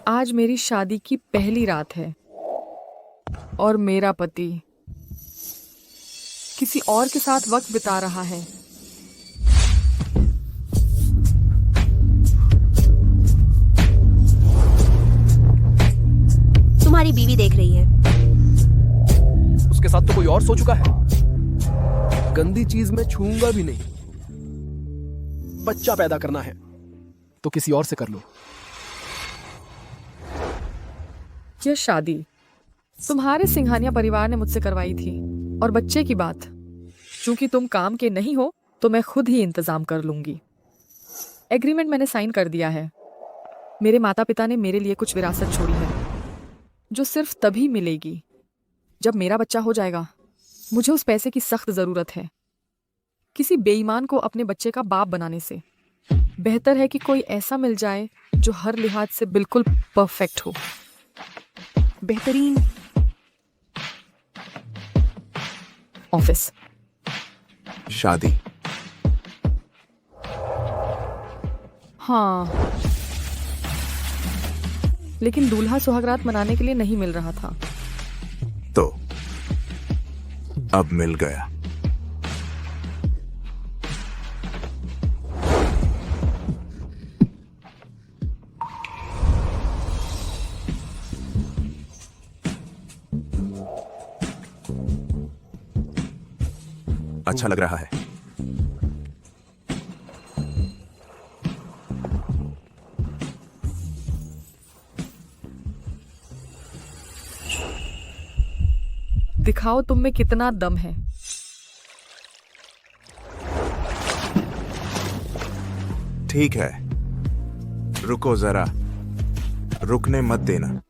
आज मेरी शादी की पहली रात है और मेरा पति किसी और के साथ वक्त बिता रहा है। तुम्हारी बीवी देख रही है। उसके साथ तो कोई और सो चुका है। गंदी चीज में छूऊंगा भी नहीं। बच्चा पैदा करना है तो किसी और से कर लो। यह शादी तुम्हारे सिंघानिया परिवार ने मुझसे करवाई थी और बच्चे की बात, चूंकि तुम काम के नहीं हो तो मैं खुद ही इंतजाम कर लूंगी। एग्रीमेंट मैंने साइन कर दिया है। मेरे माता पिता ने मेरे लिए कुछ विरासत छोड़ी है जो सिर्फ तभी मिलेगी जब मेरा बच्चा हो जाएगा। मुझे उस पैसे की सख्त जरूरत है। किसी बेईमान को अपने बच्चे का बाप बनाने से बेहतर है कि कोई ऐसा मिल जाए जो हर लिहाज से बिल्कुल परफेक्ट हो। बेहतरीन ऑफिस, शादी। हाँ, लेकिन दूल्हा सुहागरात मनाने के लिए नहीं मिल रहा था। तो अब मिल गया। अच्छा लग रहा है। दिखाओ तुम में कितना दम है। ठीक है, रुको जरा। रुकने मत देना।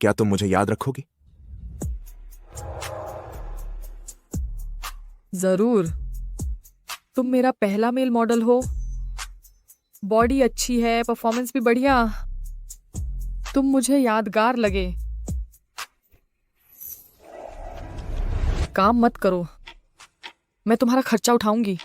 क्या तुम मुझे याद रखोगी? जरूर। तुम मेरा पहला मेल मॉडल हो। बॉडी अच्छी है, परफॉर्मेंस भी बढ़िया। तुम मुझे यादगार लगे। काम मत करो, मैं तुम्हारा खर्चा उठाऊंगी।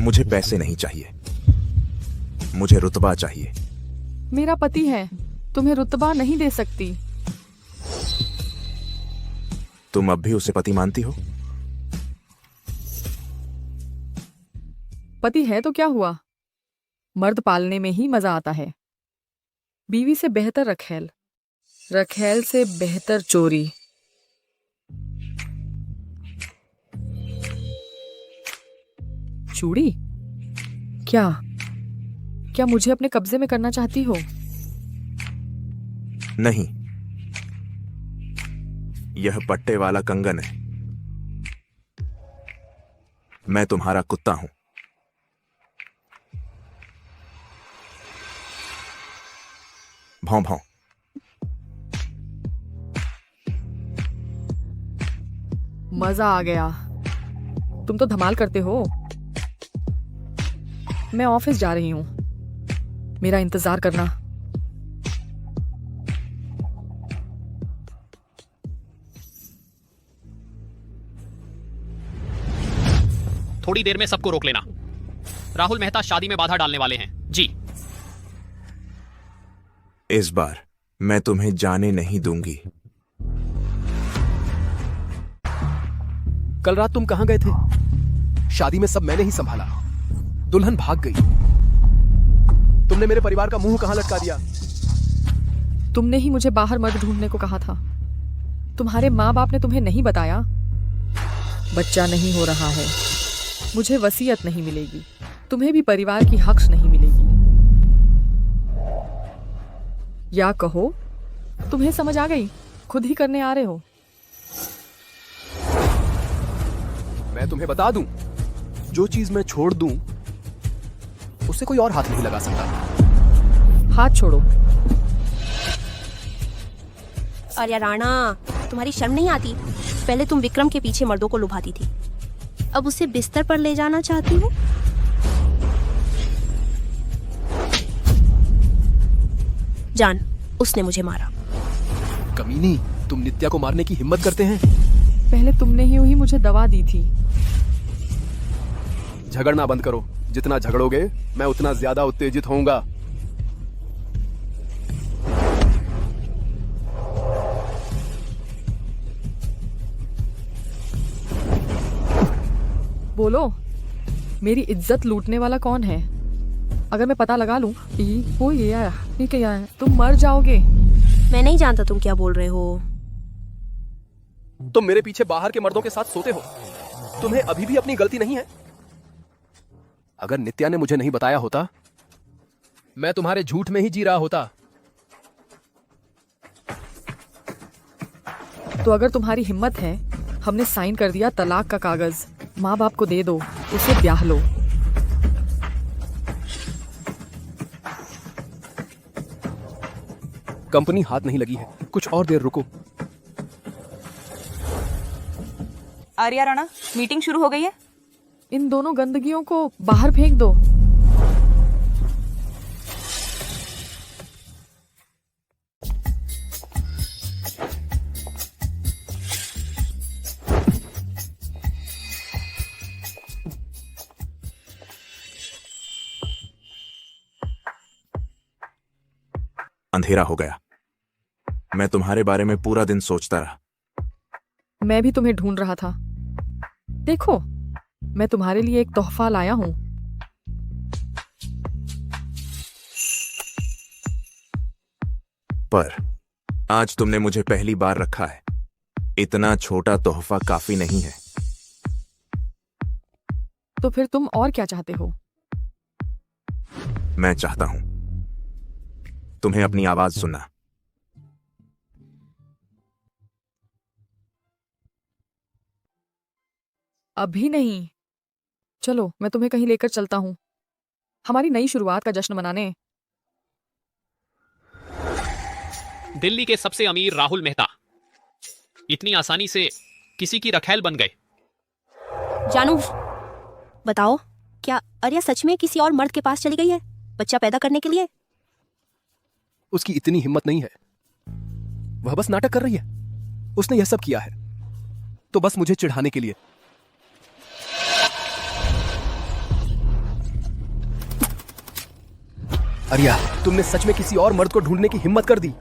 मुझे पैसे नहीं चाहिए, मुझे रुतबा चाहिए। मेरा पति है, तुम्हें रुतबा नहीं दे सकती। तुम अब भी उसे पति मानती हो? पति है तो क्या हुआ, मर्द पालने में ही मजा आता है। बीवी से बेहतर रखेल, रखेल से बेहतर चोरी। चूड़ी? क्या क्या मुझे अपने कब्जे में करना चाहती हो? नहीं, यह पट्टे वाला कंगन है। मैं तुम्हारा कुत्ता हूं। भौं भौं। मजा आ गया। तुम तो धमाल करते हो। मैं ऑफिस जा रही हूं, मेरा इंतजार करना। थोड़ी देर में सबको रोक लेना। राहुल मेहता शादी में बाधा डालने वाले हैं जी। इस बार मैं तुम्हें जाने नहीं दूंगी। कल रात तुम कहां गए थे? शादी में सब मैंने ही संभाला। दुल्हन भाग गई। तुमने मेरे परिवार का मुंह कहां लटका दिया? तुमने ही मुझे बाहर मर्द ढूंढने को कहा था। तुम्हारे माँ बाप ने तुम्हें नहीं बताया? बच्चा नहीं हो रहा है, मुझे वसीयत नहीं मिलेगी, तुम्हें भी परिवार की हक नहीं मिलेगी। या कहो तुम्हें समझ आ गई, खुद ही करने आ रहे हो। मैं तुम्हें बता दूं, जो चीज मैं छोड़ दूं उससे कोई और हाथ नहीं लगा सकता। हाथ छोड़ो। अरे राणा, तुम्हारी शर्म नहीं आती? पहले तुम विक्रम के पीछे मर्दों को लुभाती थी, अब उसे बिस्तर पर ले जाना चाहती हो? जान, उसने मुझे मारा। कमीनी, तुम नित्या को मारने की हिम्मत करते हैं? पहले तुमने ही मुझे दवा दी थी। झगड़ना बंद करो। जितना झगड़ोगे मैं उतना ज्यादा उत्तेजित होऊंगा। बोलो, मेरी इज्जत लूटने वाला कौन है? अगर मैं पता लगा लूं वो ये क्या है, तुम मर जाओगे। मैं नहीं जानता तुम क्या बोल रहे हो। तुम मेरे पीछे बाहर के मर्दों के साथ सोते हो। तुम्हें अभी भी अपनी गलती नहीं है? अगर नित्या ने मुझे नहीं बताया होता, मैं तुम्हारे झूठ में ही जी रहा होता। तो अगर तुम्हारी हिम्मत है, हमने साइन कर दिया तलाक का कागज। माँ बाप को दे दो, उसे ब्याह लो। कंपनी हाथ नहीं लगी है, कुछ और देर रुको। आर्या राणा, मीटिंग शुरू हो गई है। इन दोनों गंदगियों को बाहर फेंक दो। अंधेरा हो गया। मैं तुम्हारे बारे में पूरा दिन सोचता रहा। मैं भी तुम्हें ढूंढ रहा था। देखो, मैं तुम्हारे लिए एक तोहफा लाया हूं। पर आज तुमने मुझे पहली बार रखा है। इतना छोटा तोहफा काफी नहीं है। तो फिर तुम और क्या चाहते हो? मैं चाहता हूं तुम्हें अपनी आवाज सुनना। अभी नहीं। चलो, मैं तुम्हें कहीं लेकर चलता हूं, हमारी नई शुरुआत का जश्न मनाने। दिल्ली के सबसे अमीर राहुल मेहता इतनी आसानी से किसी की रखैल बन गए। जानू, बताओ, क्या आर्या सच में किसी और मर्द के पास चली गई है बच्चा पैदा करने के लिए? उसकी इतनी हिम्मत नहीं है। वह बस नाटक कर रही है। उसने यह सब किया है तो बस मुझे चिढ़ाने के लिए। आर्या, तुमने सच में किसी और मर्द को ढूंढने की हिम्मत कर दी।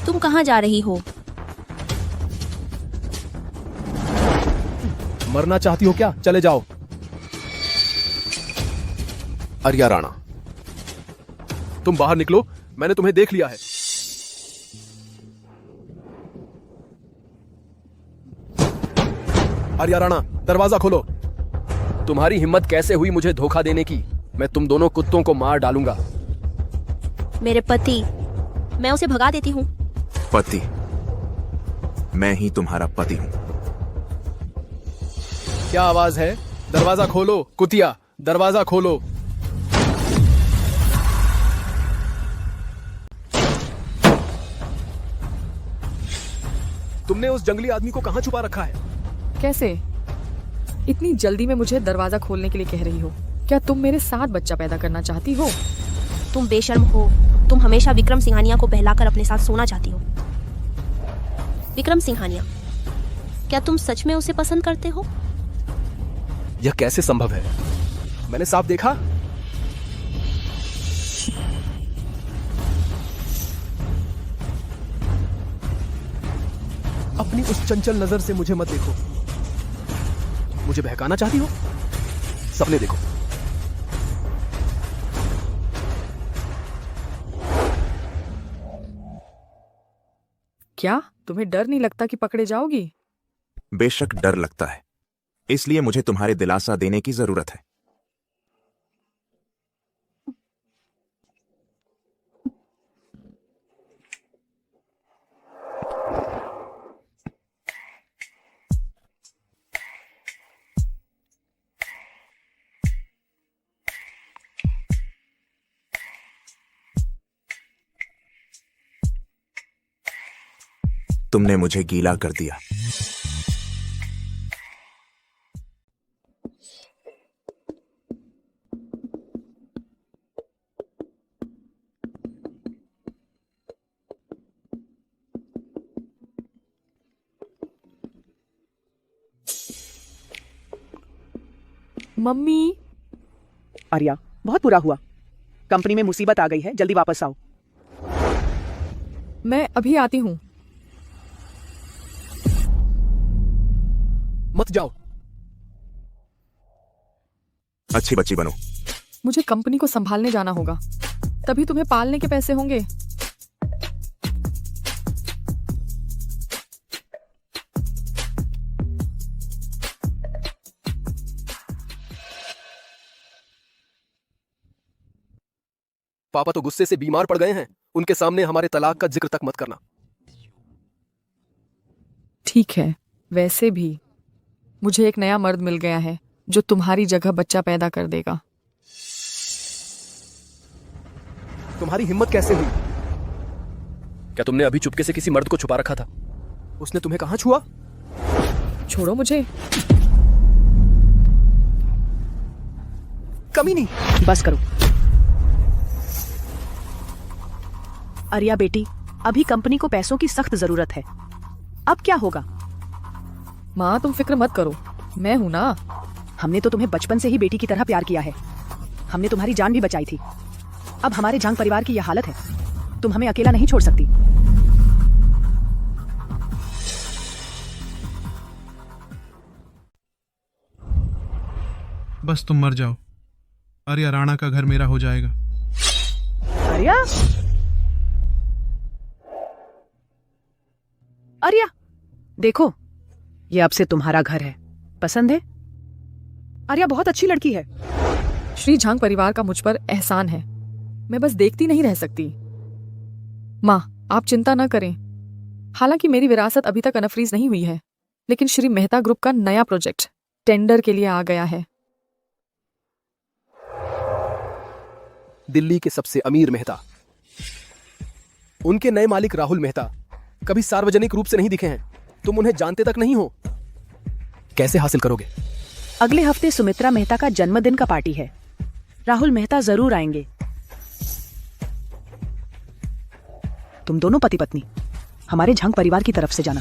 तुम कहाँ जा रही हो? मरना चाहती हो क्या? चले जाओ। आर्या राणा, तुम बाहर निकलो। मैंने तुम्हें देख लिया है। आर्या राणा, दरवाजा खोलो। तुम्हारी हिम्मत कैसे हुई मुझे धोखा देने की? मैं तुम दोनों कुत्तों को मार डालूंगा। मेरे पति, मैं उसे भगा देती हूँ। पति? मैं ही तुम्हारा पति हूं। क्या आवाज है? दरवाजा खोलो कुतिया, दरवाजा खोलो। तुमने उस जंगली आदमी को कहां छुपा रखा है? कैसे? इतनी जल्दी में मुझे दरवाजा खोलने के लिए कह रही हो? क्या तुम मेरे साथ बच्चा पैदा करना चाहती हो? तुम बेशर्म हो। तुम हमेशा विक्रम सिंघानिया को बहलाकर अपने साथ सोना चाहती हो। विक्रम सिंघानिया, क्या तुम सच में उसे पसंद करते हो? यह कैसे संभव है? मैंने साफ देखा। अपनी उस चंचल नजर से मुझे मत देखो। मुझे बहकाना चाहती हो? सपने देखो। क्या तुम्हें डर नहीं लगता कि पकड़े जाओगी? बेशक डर लगता है, इसलिए मुझे तुम्हारे दिलासा देने की जरूरत है। तुमने मुझे गीला कर दिया। मम्मी। आर्या, बहुत बुरा हुआ। कंपनी में मुसीबत आ गई है, जल्दी वापस आओ। मैं अभी आती हूँ। मत जाओ। अच्छी बच्ची बनो। मुझे कंपनी को संभालने जाना होगा, तभी तुम्हें पालने के पैसे होंगे। पापा तो गुस्से से बीमार पड़ गए हैं। उनके सामने हमारे तलाक का जिक्र तक मत करना। ठीक है, वैसे भी मुझे एक नया मर्द मिल गया है जो तुम्हारी जगह बच्चा पैदा कर देगा। तुम्हारी हिम्मत कैसे हुई? क्या तुमने अभी चुपके से किसी मर्द को छुपा रखा था? उसने तुम्हें कहां छुआ? छोड़ो मुझे। कमी नहीं। बस करो। आर्या बेटी, अभी कंपनी को पैसों की सख्त जरूरत है। अब क्या होगा? माँ तुम फिक्र मत करो, मैं हूं ना। हमने तो तुम्हें बचपन से ही बेटी की तरह प्यार किया है। हमने तुम्हारी जान भी बचाई थी। अब हमारे झांग परिवार की यह हालत है। तुम हमें अकेला नहीं छोड़ सकती। बस तुम मर जाओ, आर्या राणा का घर मेरा हो जाएगा। आर्या, आर्या, देखो, ये अब से तुम्हारा घर है। पसंद है? आर्या बहुत अच्छी लड़की है। श्री झांग परिवार का मुझ पर एहसान है। मैं बस देखती नहीं रह सकती। माँ आप चिंता न करें। हालांकि मेरी विरासत अभी तक अनफ्रीज नहीं हुई है, लेकिन श्री मेहता ग्रुप का नया प्रोजेक्ट टेंडर के लिए आ गया है। दिल्ली के सबसे अमीर मेहता, उनके नए मालिक राहुल मेहता कभी सार्वजनिक रूप से नहीं दिखे हैं। तुम उन्हें जानते तक नहीं हो। कैसे हासिल करोगे? अगले हफ्ते सुमित्रा मेहता का जन्मदिन का पार्टी है। राहुल मेहता जरूर आएंगे। तुम दोनों पति पत्नी हमारे झांग परिवार की तरफ से जाना।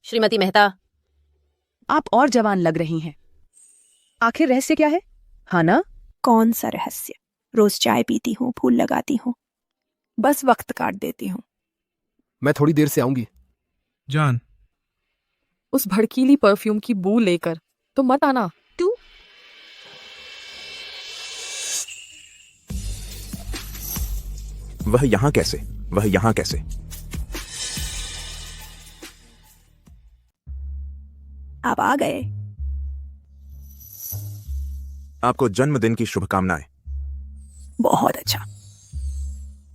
श्रीमती मेहता, आप और जवान लग रही हैं। आखिर रहस्य क्या है? हाँ ना? कौन सा रहस्य? रोज चाय पीती हूँ, फूल लगाती हूँ, बस वक्त काट देती हूँ। मैं थोड़ी देर से आऊंगी। जान, उस भड़कीली परफ्यूम की बू लेकर तो मत आना। तू वह यहाँ कैसे? वह यहाँ कैसे? आप आ गए। आपको जन्मदिन की शुभकामनाएं। बहुत अच्छा।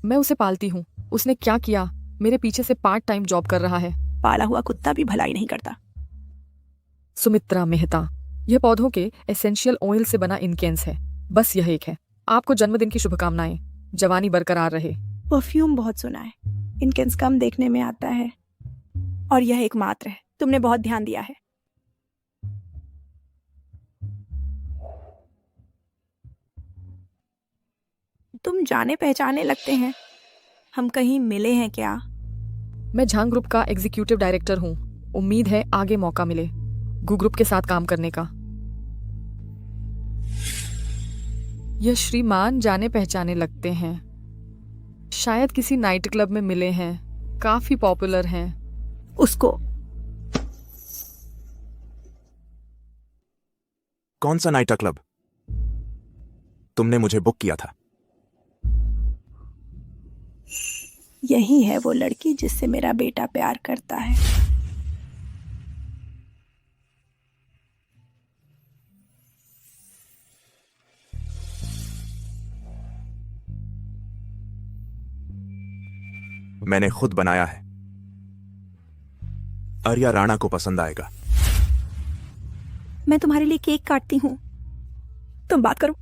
मैं उसे पालती हूँ। उसने क्या किया? मेरे पीछे से पार्ट टाइम जॉब कर रहा है। पाला हुआ कुत्ता भी भलाई नहीं करता। सुमित्रा मेहता, यह पौधों के एसेंशियल ऑयल से बना इनकेंस है। बस यह एक है। आपको जन्मदिन की शुभकामनाएं। जवानी बरकरार रहे। परफ्यूम बहुत सुना है, इनकेंस कम देखने में आता है, और यह एकमात्र है। तुमने बहुत ध्यान दिया है। तुम जाने पहचाने लगते हैं। हम कहीं मिले हैं क्या? मैं झांग ग्रुप का एग्जीक्यूटिव डायरेक्टर हूँ। उम्मीद है आगे मौका मिले गु ग्रुप के साथ काम करने का। यह श्रीमान जाने पहचाने लगते हैं। शायद किसी नाइट क्लब में मिले हैं। काफी पॉपुलर हैं। उसको कौन सा नाइट क्लब? तुमने मुझे बुक किया था। यही है वो लड़की जिससे मेरा बेटा प्यार करता है। मैंने खुद बनाया है। आर्या राणा को पसंद आएगा। मैं तुम्हारे लिए केक काटती हूँ, तुम बात करो।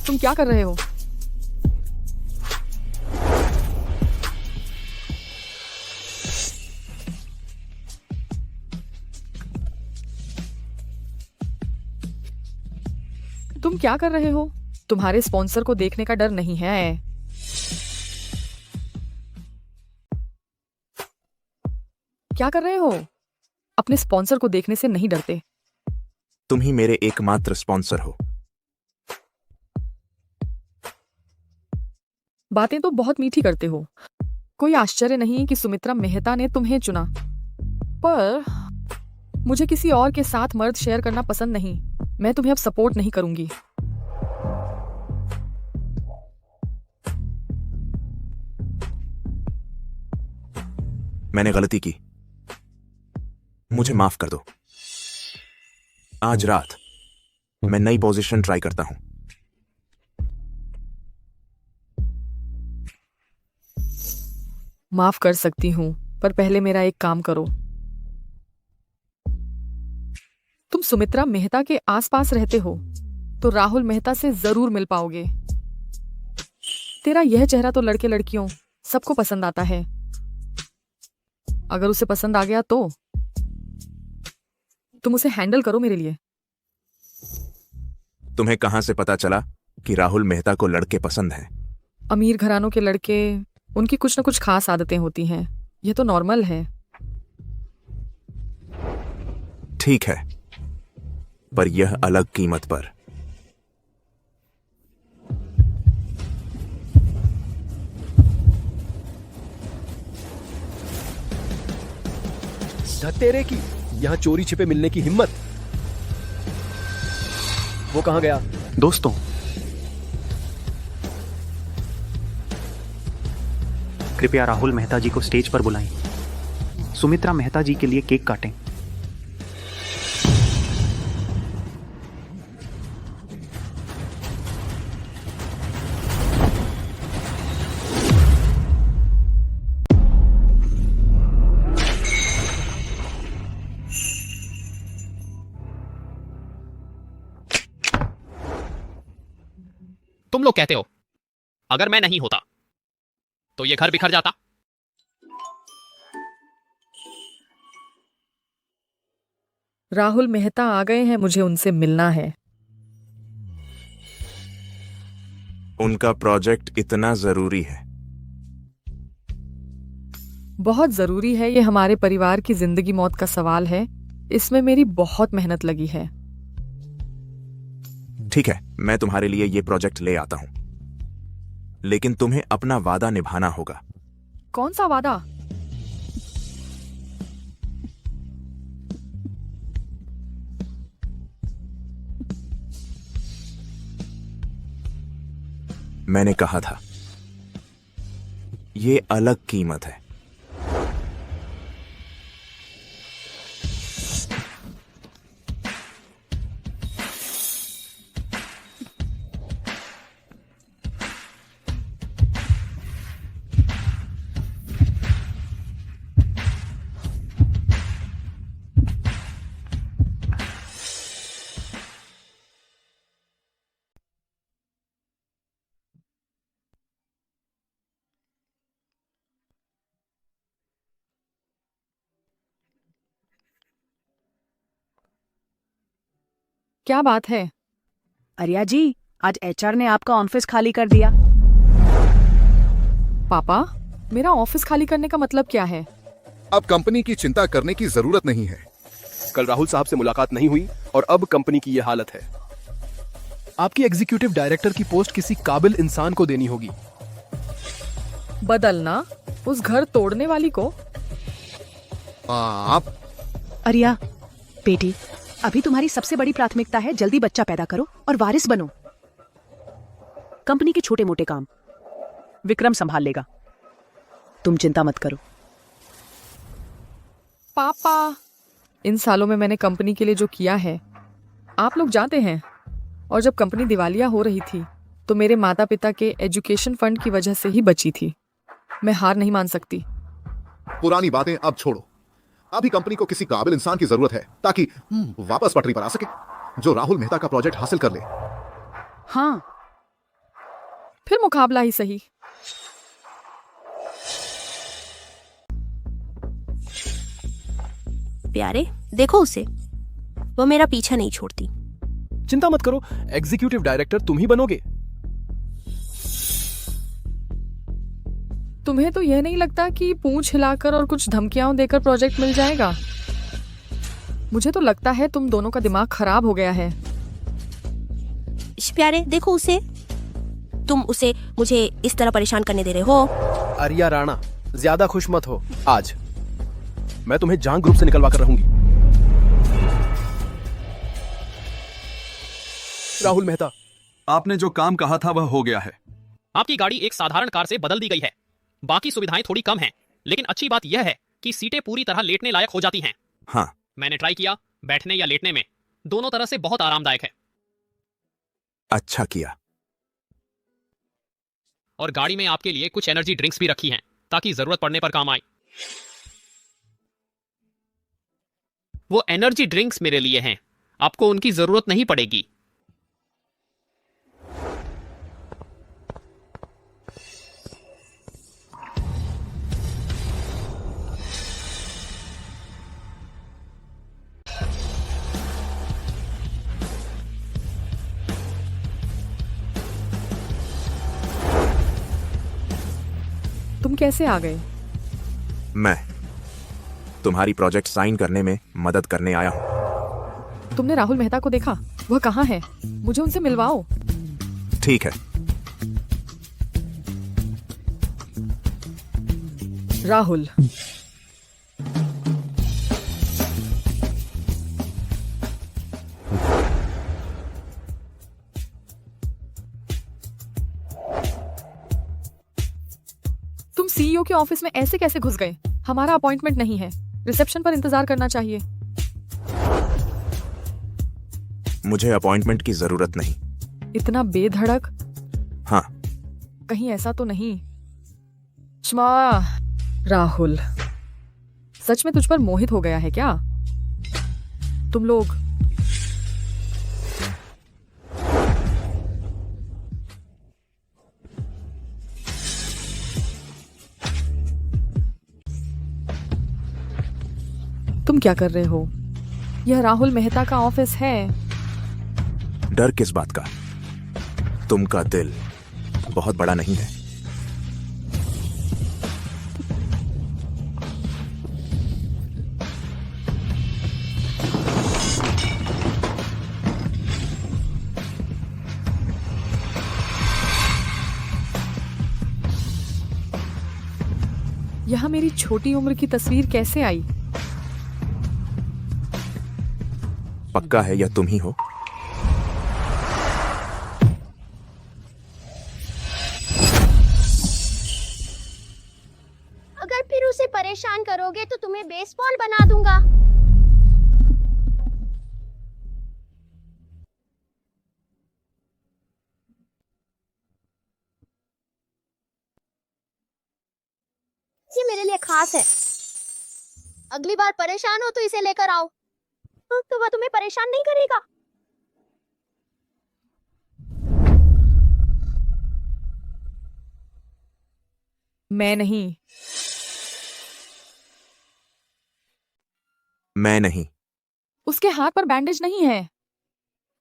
तुम क्या कर रहे हो? तुम क्या कर रहे हो? तुम्हारे स्पॉन्सर को देखने का डर नहीं है? क्या कर रहे हो? अपने स्पॉन्सर को देखने से नहीं डरते? तुम ही मेरे एकमात्र स्पॉन्सर हो। बातें तो बहुत मीठी करते हो। कोई आश्चर्य नहीं कि सुमित्रा मेहता ने तुम्हें चुना, पर मुझे किसी और के साथ मर्द शेयर करना पसंद नहीं। मैं तुम्हें अब सपोर्ट नहीं करूंगी। मैंने गलती की, मुझे माफ कर दो। आज रात मैं नई पोजीशन ट्राई करता हूं। माफ कर सकती हूँ, पर पहले मेरा एक काम करो। तुम सुमित्रा मेहता के आसपास रहते हो, तो राहुल मेहता से जरूर मिल पाओगे। तेरा यह चेहरा तो लड़के लड़कियों सबको पसंद आता है। अगर उसे पसंद आ गया तो तुम उसे हैंडल करो मेरे लिए। तुम्हें कहां से पता चला कि राहुल मेहता को लड़के पसंद हैं? अमीर घरानों के लड़के, उनकी कुछ न कुछ खास आदतें होती हैं। यह तो नॉर्मल है। ठीक है, पर यह अलग कीमत पर। तेरे की यहाँ चोरी छिपे मिलने की हिम्मत। वो कहाँ गया? दोस्तों, कृपया राहुल मेहता जी को स्टेज पर बुलाएं। सुमित्रा मेहता जी के लिए केक काटें। तुम लोग कहते हो अगर मैं नहीं होता तो ये घर बिखर जाता। राहुल मेहता आ गए हैं, मुझे उनसे मिलना है। उनका प्रोजेक्ट इतना जरूरी है? बहुत जरूरी है। ये हमारे परिवार की जिंदगी मौत का सवाल है। इसमें मेरी बहुत मेहनत लगी है। ठीक है, मैं तुम्हारे लिए ये प्रोजेक्ट ले आता हूं, लेकिन तुम्हें अपना वादा निभाना होगा। कौन सा वादा? मैंने कहा था, ये अलग कीमत है। क्या बात है? आर्या जी, आज एचआर ने आपका ऑफिस खाली कर दिया। पापा, मेरा ऑफिस खाली करने का मतलब क्या है? अब कंपनी की चिंता करने की जरूरत नहीं है। कल राहुल साहब से मुलाकात नहीं हुई और अब कंपनी की यह हालत है। आपकी एग्जीक्यूटिव डायरेक्टर की पोस्ट किसी काबिल इंसान को देनी होगी। बदलना? उस घर तोड़ने वाली को? आप आर्या बेटी, अभी तुम्हारी सबसे बड़ी प्राथमिकता है जल्दी बच्चा पैदा करो और वारिस बनो। कंपनी के छोटे मोटे काम विक्रम संभाल लेगा, तुम चिंता मत करो। पापा, इन सालों में मैंने कंपनी के लिए जो किया है आप लोग जानते हैं। और जब कंपनी दिवालिया हो रही थी तो मेरे माता पिता के एजुकेशन फंड की वजह से ही बची थी। मैं हार नहीं मान सकती। पुरानी बातें अब छोड़ो। अभी कंपनी को किसी काबिल इंसान की जरूरत है ताकि वापस पटरी पर आ सके, जो राहुल मेहता का प्रोजेक्ट हासिल कर ले। हाँ, फिर मुकाबला ही सही। प्यारे, देखो उसे, वो मेरा पीछा नहीं छोड़ती। चिंता मत करो, एग्जीक्यूटिव डायरेक्टर तुम ही बनोगे। तुम्हें तो यह नहीं लगता कि पूंछ हिलाकर और कुछ धमकियां देकर प्रोजेक्ट मिल जाएगा? मुझे तो लगता है तुम दोनों का दिमाग खराब हो गया है। प्यारे, देखो उसे, तुम उसे मुझे इस तरह परेशान करने दे रहे हो। आर्या राणा, ज्यादा खुश मत हो। आज मैं तुम्हें जांग ग्रुप से निकलवा कर रहूंगी। राहुल मेहता, आपने जो काम कहा था वह हो गया है। आपकी गाड़ी एक साधारण कार से बदल दी गई है। बाकी सुविधाएं थोड़ी कम हैं, लेकिन अच्छी बात यह है कि सीटें पूरी तरह लेटने लायक हो जाती हैं। हाँ, मैंने ट्राई किया, बैठने या लेटने में दोनों तरह से बहुत आरामदायक है। अच्छा किया। और गाड़ी में आपके लिए कुछ एनर्जी ड्रिंक्स भी रखी हैं, ताकि जरूरत पड़ने पर काम आए। वो एनर्जी ड्रिंक्स मेरे लिए हैं, आपको उनकी जरूरत नहीं पड़ेगी। तुम कैसे आ गए? मैं तुम्हारी प्रोजेक्ट साइन करने में मदद करने आया हूं। तुमने राहुल मेहता को देखा? वह कहाँ है? मुझे उनसे मिलवाओ। ठीक है। राहुल, तुम सीईओ के ऑफिस में ऐसे कैसे घुस गए? हमारा अपॉइंटमेंट नहीं है, रिसेप्शन पर इंतजार करना चाहिए। मुझे अपॉइंटमेंट की जरूरत नहीं। इतना बेधड़क? हाँ। कहीं ऐसा तो नहीं? शमा, राहुल सच में तुझ पर मोहित हो गया है क्या? तुम लोग तुम क्या कर रहे हो? यह राहुल मेहता का ऑफिस है। डर किस बात का? तुमका दिल बहुत बड़ा नहीं है। यहाँ मेरी छोटी उम्र की तस्वीर कैसे आई? पक्का है यह तुम ही हो? अगर फिर उसे परेशान करोगे तो तुम्हें बेसबॉल बना दूंगा। ये मेरे लिए खास है। अगली बार परेशान हो तो इसे लेकर आओ, तो वह तुम्हें परेशान नहीं करेगा। मैं नहीं। मैं नहीं। उसके हाथ पर बैंडेज नहीं है।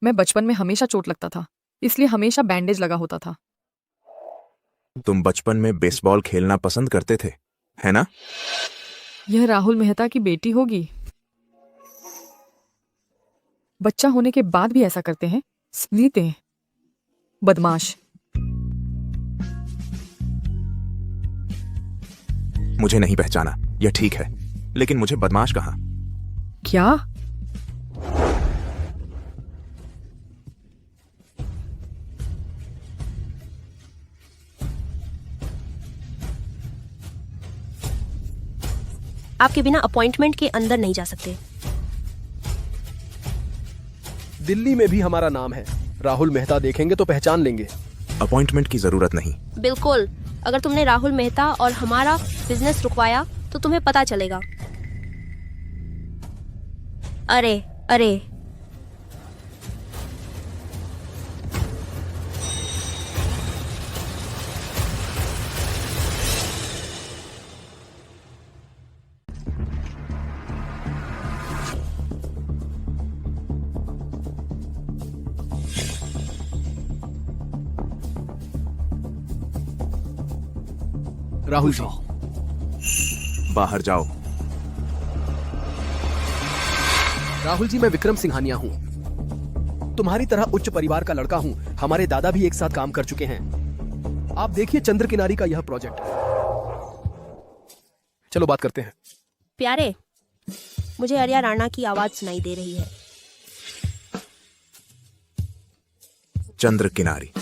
मैं बचपन में हमेशा चोट लगता था, इसलिए हमेशा बैंडेज लगा होता था। तुम बचपन में बेसबॉल खेलना पसंद करते थे, है ना? यह राहुल मेहता की बेटी होगी। बच्चा होने के बाद भी ऐसा करते हैं, स्नीते, बदमाश। मुझे नहीं पहचाना, यह ठीक है, लेकिन मुझे बदमाश कहा? क्या? आपके बिना अपॉइंटमेंट के अंदर नहीं जा सकते। दिल्ली में भी हमारा नाम है, राहुल मेहता देखेंगे तो पहचान लेंगे। अपॉइंटमेंट की जरूरत नहीं। बिल्कुल, अगर तुमने राहुल मेहता और हमारा बिजनेस रुकवाया तो तुम्हें पता चलेगा। अरे अरे, राहुल जी, बाहर जाओ। राहुल जी, मैं विक्रम सिंघानिया हूँ। तुम्हारी तरह उच्च परिवार का लड़का हूँ। हमारे दादा भी एक साथ काम कर चुके हैं। आप देखिए चंद्र किनारी का यह प्रोजेक्ट। चलो बात करते हैं। प्यारे, मुझे आर्या राणा की आवाज सुनाई दे रही है। चंद्र किनारी,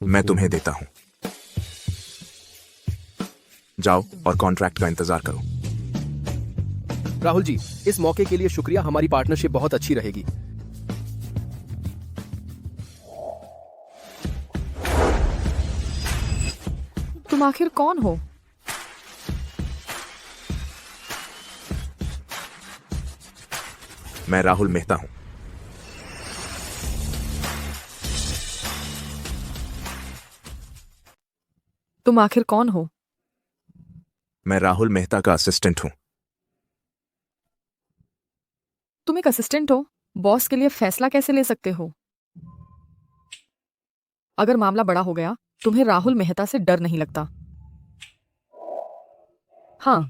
मैं तुम्हें देता हूं। जाओ और कॉन्ट्रैक्ट का इंतजार करो। राहुल जी, इस मौके के लिए शुक्रिया। हमारी पार्टनरशिप बहुत अच्छी रहेगी। तुम आखिर कौन हो? मैं राहुल मेहता हूं। तुम आखिर कौन हो? मैं राहुल मेहता का असिस्टेंट हूं। तुम एक असिस्टेंट हो, बॉस के लिए फैसला कैसे ले सकते हो? अगर मामला बड़ा हो गया, तुम्हें राहुल मेहता से डर नहीं लगता? हाँ,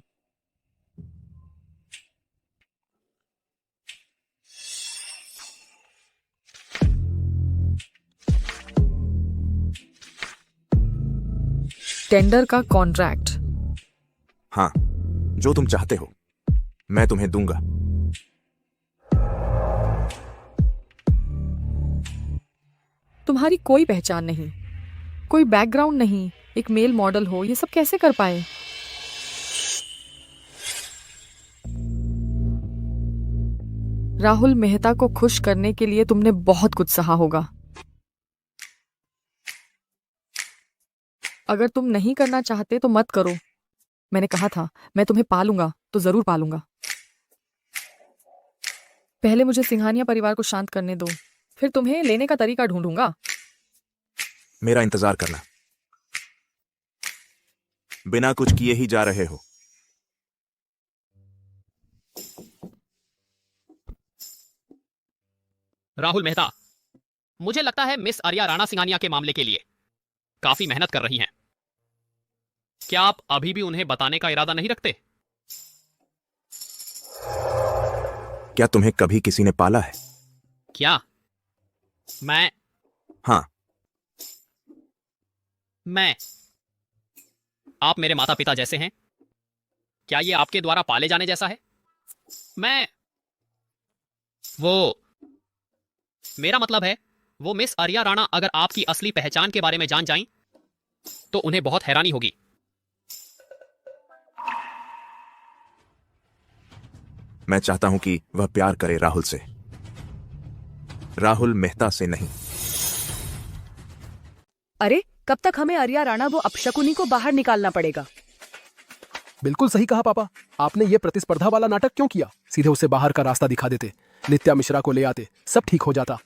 टेंडर का कॉन्ट्रैक्ट। हाँ, जो तुम चाहते हो मैं तुम्हें दूंगा। तुम्हारी कोई पहचान नहीं, कोई बैकग्राउंड नहीं, एक मेल मॉडल हो, ये सब कैसे कर पाए? राहुल मेहता को खुश करने के लिए तुमने बहुत कुछ सहा होगा। अगर तुम नहीं करना चाहते तो मत करो। मैंने कहा था मैं तुम्हें पालूंगा तो जरूर पालूंगा। पहले मुझे सिंघानिया परिवार को शांत करने दो, फिर तुम्हें लेने का तरीका ढूंढूंगा। मेरा इंतजार करना। बिना कुछ किए ही जा रहे हो। राहुल मेहता, मुझे लगता है मिस आर्या राणा सिंघानिया के मामले के लिए काफी मेहनत कर रही हैं। क्या आप अभी भी उन्हें बताने का इरादा नहीं रखते? क्या तुम्हें कभी किसी ने पाला है? क्या मैं हाँ। आप मेरे माता पिता जैसे हैं? क्या ये आपके द्वारा पाले जाने जैसा है? मेरा मतलब है, वो मिस आर्या राणा अगर आपकी असली पहचान के बारे में जान जाएं, तो उन्हें बहुत हैरानी होगी। मैं चाहता हूं कि वह प्यार करे राहुल से, राहुल मेहता से नहीं। अरे कब तक हमें आर्या राणा वो अपशकुनी को बाहर निकालना पड़ेगा? बिल्कुल सही कहा पापा। आपने ये प्रतिस्पर्धा वाला नाटक क्यों किया? सीधे उसे बाहर का रास्ता दिखा देते, नित्या मिश्रा को ले आते, सब ठीक हो जाता।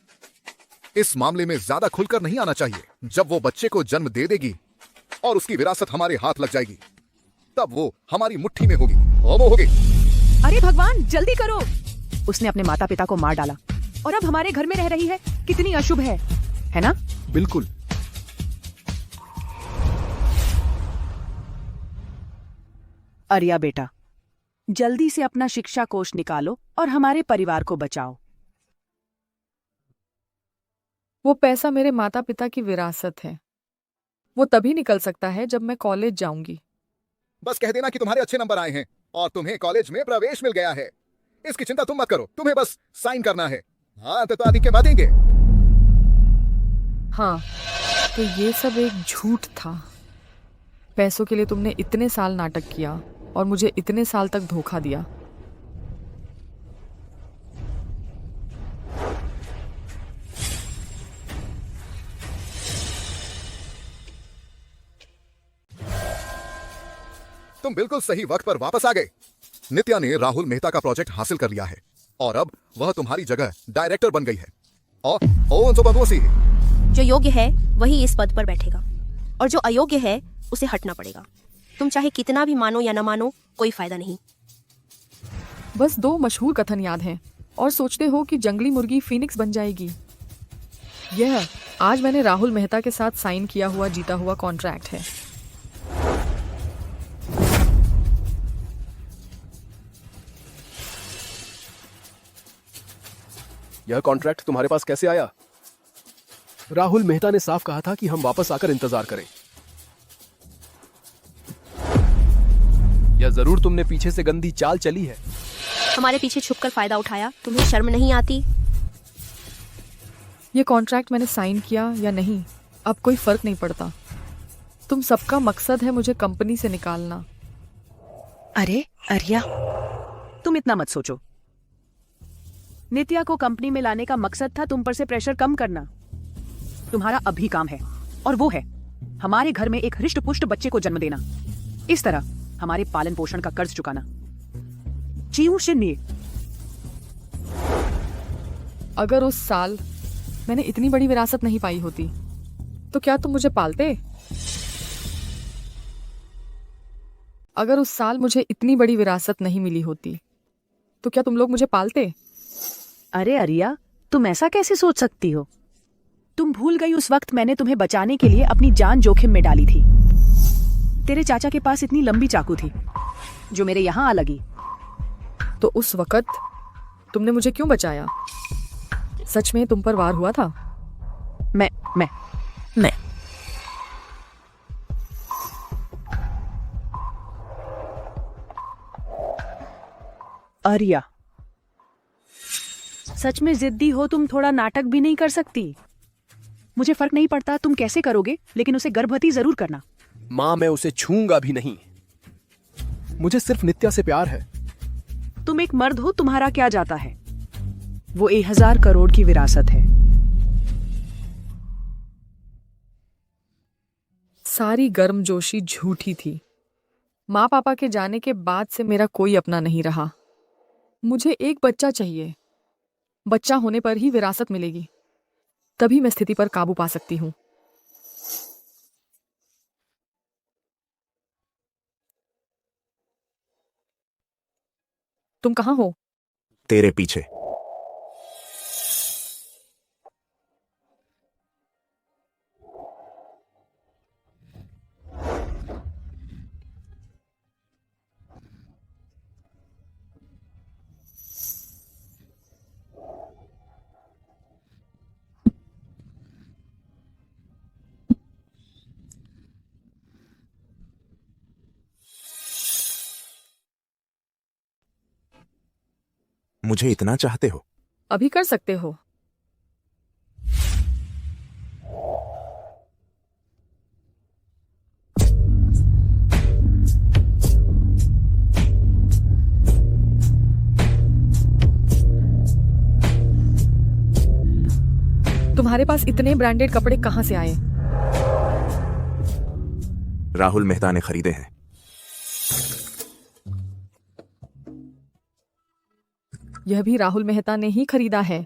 इस मामले में ज्यादा खुलकर नहीं आना चाहिए। जब वो बच्चे को जन्म दे देगी और उसकी विरासत हमारे हाथ लग जाएगी, तब वो हमारी मुट्ठी में होगी। वो होगी। अरे भगवान, जल्दी करो। उसने अपने माता पिता को मार डाला और अब हमारे घर में रह रही है। कितनी अशुभ है ना? बिल्कुल। आर्या बेटा, जल्दी से अपना शिक्षा कोष निकालो और हमारे परिवार को बचाओ। वो पैसा मेरे माता पिता की विरासत है। वो तभी निकल सकता है जब मैं कॉलेज जाऊंगी। बस कह देना कि तुम्हारे अच्छे नंबर आए हैं और तुम्हें कॉलेज में प्रवेश मिल गया है। इसकी चिंता तुम मत करो, तुम्हें बस साइन करना है। हाँ, तो आदि के बाद देंगे। हाँ, तो ये सब एक झूठ था। पैसों के लिए तुमने इतने साल नाटक किया और मुझे इतने साल तक धोखा दिया। तुम बिल्कुल सही वक्त पर वापस आ गए। नित्या ने राहुल मेहता का प्रोजेक्ट हासिल कर लिया है और अब वह तुम्हारी जगह डायरेक्टर बन गई है। और जो योग्य है वही इस पद पर बैठेगा और जो अयोग्य है उसे हटना पड़ेगा। तुम चाहे कितना भी मानो या न मानो, कोई फायदा नहीं। बस 2 मशहूर कथन याद हैं और सोचते हो कि जंगली मुर्गी फीनिक्स बन जाएगी। यह आज मैंने राहुल मेहता के साथ साइन किया हुआ जीता हुआ कॉन्ट्रैक्ट है। यह कॉन्ट्रैक्ट तुम्हारे पास कैसे आया? राहुल मेहता ने साफ कहा था कि हम वापस आकर इंतजार करें। या जरूर तुमने पीछे से गंदी चाल चली है। हमारे पीछे छुपकर फायदा उठाया। तुम्हें शर्म नहीं आती? ये कॉन्ट्रैक्ट मैंने साइन किया या नहीं अब कोई फर्क नहीं पड़ता। तुम सबका मकसद है मुझे कंपनी से निकालना। अरे आर्या, तुम इतना मत सोचो। नित्या को कंपनी में लाने का मकसद था तुम पर से प्रेशर कम करना। तुम्हारा अभी काम है, और वो है हमारे घर में एक हृष्ट पुष्ट बच्चे को जन्म देना, इस तरह हमारे पालन पोषण का कर्ज चुकाना। चीऊ शिन्नी, अगर उस साल मैंने इतनी बड़ी विरासत नहीं पाई होती तो क्या तुम मुझे पालते? अगर उस साल मुझे इतनी बड़ी विरासत नहीं मिली होती तो क्या तुम लोग मुझे पालते? अरे आर्या, तुम ऐसा कैसे सोच सकती हो? तुम भूल गई उस वक्त मैंने तुम्हें बचाने के लिए अपनी जान जोखिम में डाली थी। तेरे चाचा के पास इतनी लंबी चाकू थी जो मेरे यहां आ लगी। तो उस वक्त तुमने मुझे क्यों बचाया? सच में तुम पर वार हुआ था? मैं आर्या, सच में जिद्दी हो तुम? थोड़ा नाटक भी नहीं कर सकती? मुझे फर्क नहीं पड़ता तुम कैसे करोगे, लेकिन उसे गर्भवती जरूर करना। माँ, मैं उसे छूंगा भी नहीं। मुझे सिर्फ नित्या से प्यार है। तुम एक मर्द हो, तुम्हारा क्या जाता है? वो 1000 करोड़ की विरासत है। सारी गर्मजोशी झूठी थी। माँ पापा के जाने के बाद से मेरा कोई अपना नहीं रहा। मुझे एक बच्चा चाहिए। बच्चा होने पर ही विरासत मिलेगी, तभी मैं स्थिति पर काबू पा सकती हूँ। तुम कहाँ हो? तेरे पीछे। मुझे इतना चाहते हो? अभी कर सकते हो। तुम्हारे पास इतने ब्रांडेड कपड़े कहां से आए? राहुल मेहता ने खरीदे हैं। यह भी राहुल मेहता ने ही खरीदा है।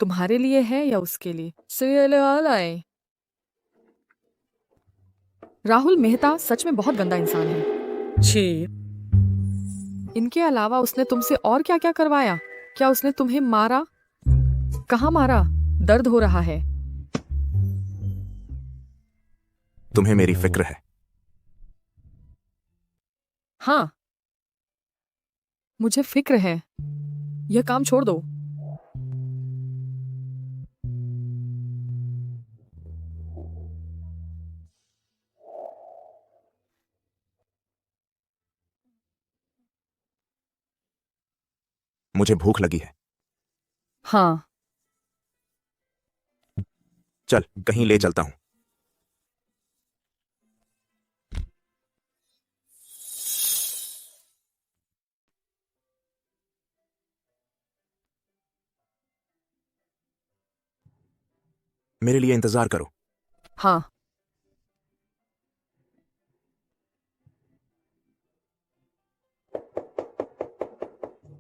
तुम्हारे लिए है या उसके लिए? राहुल मेहता सच में बहुत गंदा इंसान है। छी। इनके अलावा उसने तुमसे और क्या क्या करवाया? क्या उसने तुम्हें मारा? कहाँ मारा? दर्द हो रहा है। तुम्हें मेरी फिक्र है? हाँ, मुझे फिक्र है। यह काम छोड़ दो। मुझे भूख लगी है। हाँ, चल कहीं ले चलता हूं। मेरे लिए इंतजार करो। हाँ।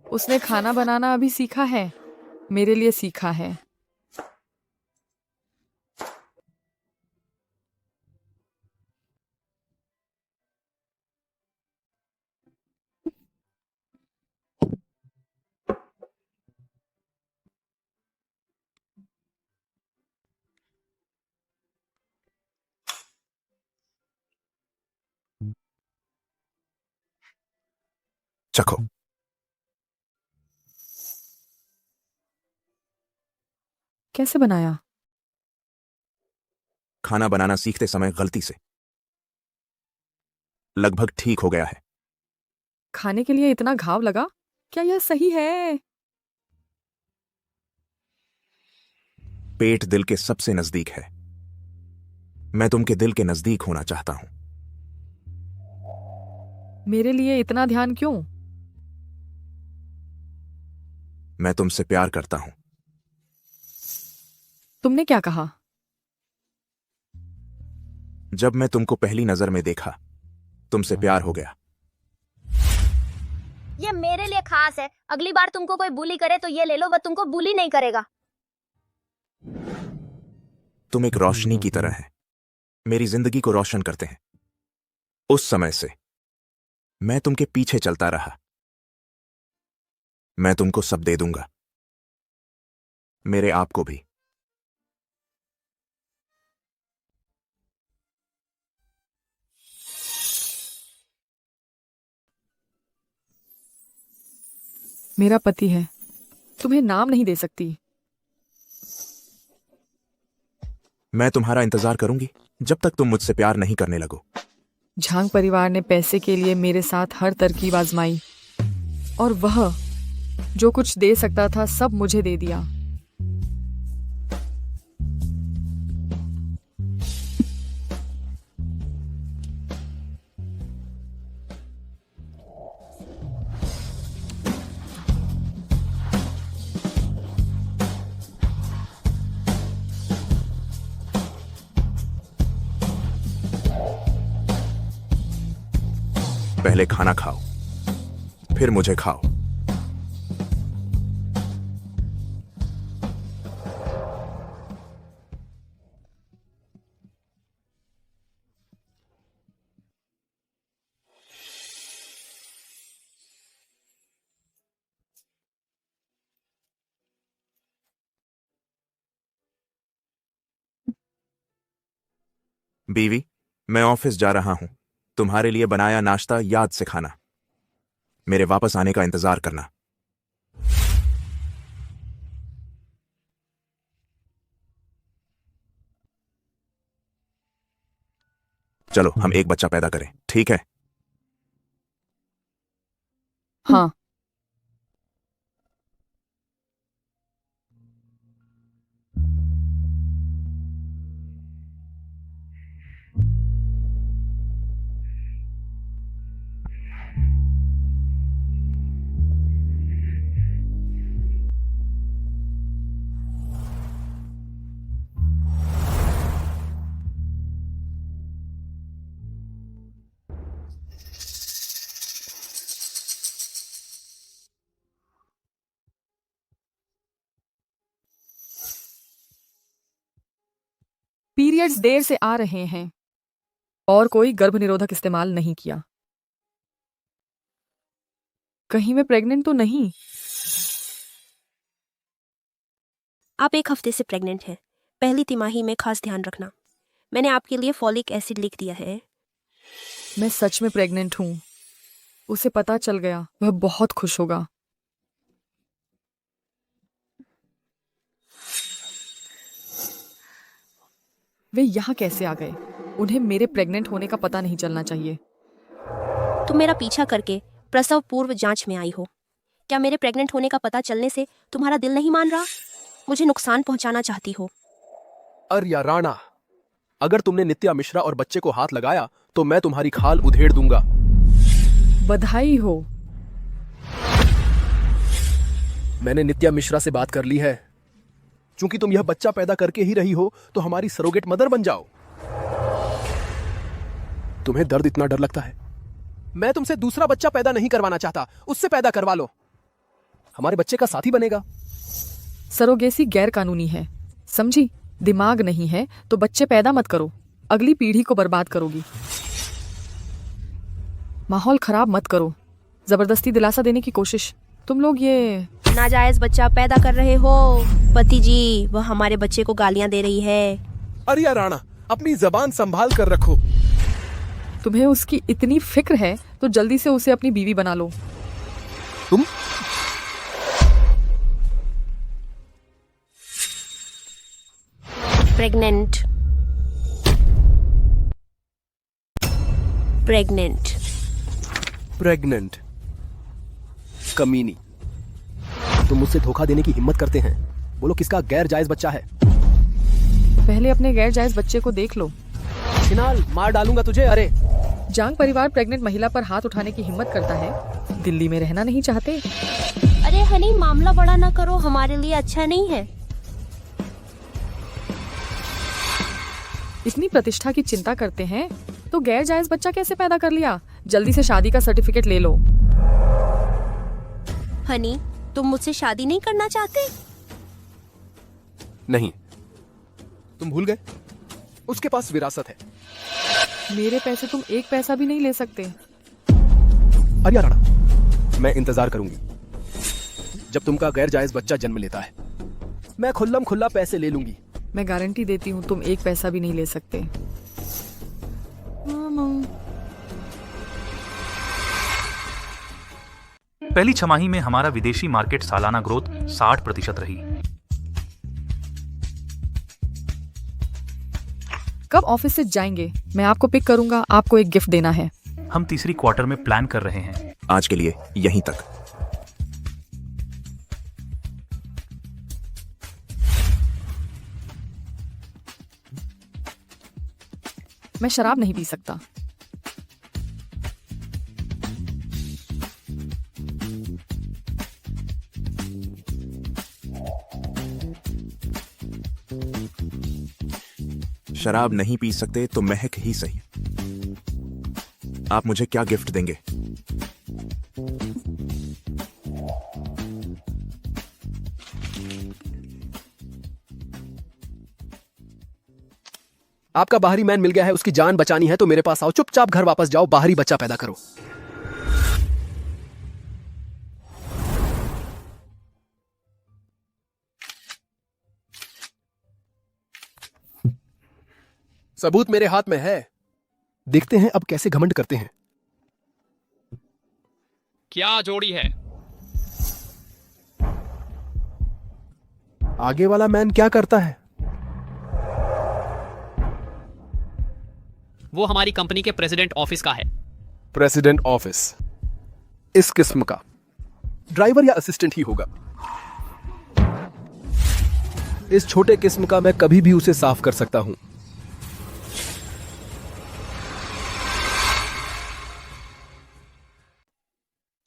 उसने खाना बनाना अभी सीखा है, मेरे लिए सीखा है। चखो। कैसे बनाया? खाना बनाना सीखते समय गलती से। लगभग ठीक हो गया है। खाने के लिए इतना घाव लगा? क्या यह सही है? पेट दिल के सबसे नजदीक है। मैं तुमके दिल के नजदीक होना चाहता हूं। मेरे लिए इतना ध्यान क्यों? मैं तुमसे प्यार करता हूं। तुमने क्या कहा? जब मैं तुमको पहली नजर में देखा, तुमसे प्यार हो गया। ये मेरे लिए खास है। अगली बार तुमको कोई बुली करे तो ये ले लो, वह तुमको बुली नहीं करेगा। तुम एक रोशनी की तरह है, मेरी जिंदगी को रोशन करते हैं। उस समय से मैं तुमके पीछे चलता रहा। मैं तुमको सब दे दूंगा, मेरे आप को भी। मेरा पति है, तुम्हें नाम नहीं दे सकती। मैं तुम्हारा इंतजार करूंगी जब तक तुम मुझसे प्यार नहीं करने लगो। झांग परिवार ने पैसे के लिए मेरे साथ हर तरकीब आजमाई और वह जो कुछ दे सकता था सब मुझे दे दिया। पहले खाना खाओ, फिर मुझे खाओ। बीवी, मैं ऑफिस जा रहा हूं। तुम्हारे लिए बनाया नाश्ता याद से खाना। मेरे वापस आने का इंतजार करना। चलो हम एक बच्चा पैदा करें, ठीक है? हाँ। पीरियड्स देर से आ रहे हैं और कोई गर्भनिरोधक इस्तेमाल नहीं किया। कहीं मैं प्रेग्नेंट तो नहीं? आप 1 हफ्ते से प्रेग्नेंट हैं। पहली तिमाही में खास ध्यान रखना। मैंने आपके लिए फॉलिक एसिड लिख दिया है। मैं सच में प्रेग्नेंट हूं। उसे पता चल गया, वह बहुत खुश होगा। वे यहाँ कैसे आ गए? उन्हें मेरे प्रेग्नेंट होने का पता नहीं चलना चाहिए। तुम मेरा पीछा करके प्रसव पूर्व जांच में आई हो। क्या मेरे प्रेग्नेंट होने का पता चलने से तुम्हारा दिल नहीं मान रहा? मुझे नुकसान पहुंचाना चाहती हो? अर्या राणा, अगर तुमने नित्या मिश्रा और बच्चे को हाथ लगाया तो मैं तुम्हारी खाल उधेड़ दूंगा। बधाई हो। मैंने नित्या मिश्रा से बात कर ली है। चूंकि तुम यह बच्चा पैदा करके ही रही हो तो हमारी सरोगेट मदर बन जाओ। तुम्हें दर्द इतना डर लगता है? मैं तुमसे दूसरा बच्चा पैदा नहीं करवाना चाहता, उससे पैदा करवा लो। हमारे बच्चे का साथी बनेगा। सरोगेसी गैर कानूनी है, समझी? दिमाग नहीं है तो बच्चे पैदा मत करो, अगली पीढ़ी को बर्बाद करोगी। माहौल खराब मत करो। जबरदस्ती दिलासा देने की कोशिश। तुम लोग ये नाजायज बच्चा पैदा कर रहे हो। पति जी, वह हमारे बच्चे को गालियां दे रही है। अर्या राणा, अपनी जबान संभाल कर रखो। तुम्हें उसकी इतनी फिक्र है तो जल्दी से उसे अपनी बीवी बना लो। तुम प्रेग्नेंट। प्रेग्नेंट। प्रेग्नेंट। कमीनी। तुम मुझसे धोखा देने की हिम्मत करते हैं। बोलो किसका गैर जायज बच्चा है। पहले अपने गैर जायज बच्चे को देख लो। फिनाल मार डालूंगा तुझे। अरे जांग परिवार प्रेग्नेंट महिला पर हाथ उठाने की हिम्मत करता है। दिल्ली में रहना नहीं चाहते। अरे हनी, मामला बड़ा ना करो, हमारे लिए अच्छा नहीं है। इतनी प्रतिष्ठा की चिंता करते हैं तो गैर जायज बच्चा कैसे पैदा कर लिया? जल्दी से शादी का सर्टिफिकेट ले लो। हनी, तुम मुझसे शादी नहीं करना चाहते? नहीं, तुम भूल गए उसके पास विरासत है। मेरे पैसे तुम एक पैसा भी नहीं ले सकते। आर्या राणा, मैं इंतजार करूंगी जब तुमका गैर जायज बच्चा जन्म लेता है। मैं खुल्लम खुल्ला पैसे ले लूंगी। मैं गारंटी देती हूँ तुम एक पैसा भी नहीं ले सकते। पहली छमाही में हमारा विदेशी मार्केट सालाना ग्रोथ 60% रही। कब ऑफिस से जाएंगे? मैं आपको पिक करूंगा, आपको एक गिफ्ट देना है। हम तीसरी क्वार्टर में प्लान कर रहे हैं। आज के लिए यहीं तक। मैं शराब नहीं पी सकता। शराब नहीं पी सकते तो महक ही सही। आप मुझे क्या गिफ्ट देंगे? आपका बाहरी मैन मिल गया है, उसकी जान बचानी है तो मेरे पास आओ। चुपचाप घर वापस जाओ, बाहरी बच्चा पैदा करो। सबूत मेरे हाथ में है। देखते हैं अब कैसे घमंड करते हैं। क्या जोड़ी है? आगे वाला मैन क्या करता है? वो हमारी कंपनी के प्रेसिडेंट ऑफिस का है। प्रेसिडेंट ऑफिस इस किस्म का ड्राइवर या असिस्टेंट ही होगा। इस छोटे किस्म का मैं कभी भी उसे साफ कर सकता हूं।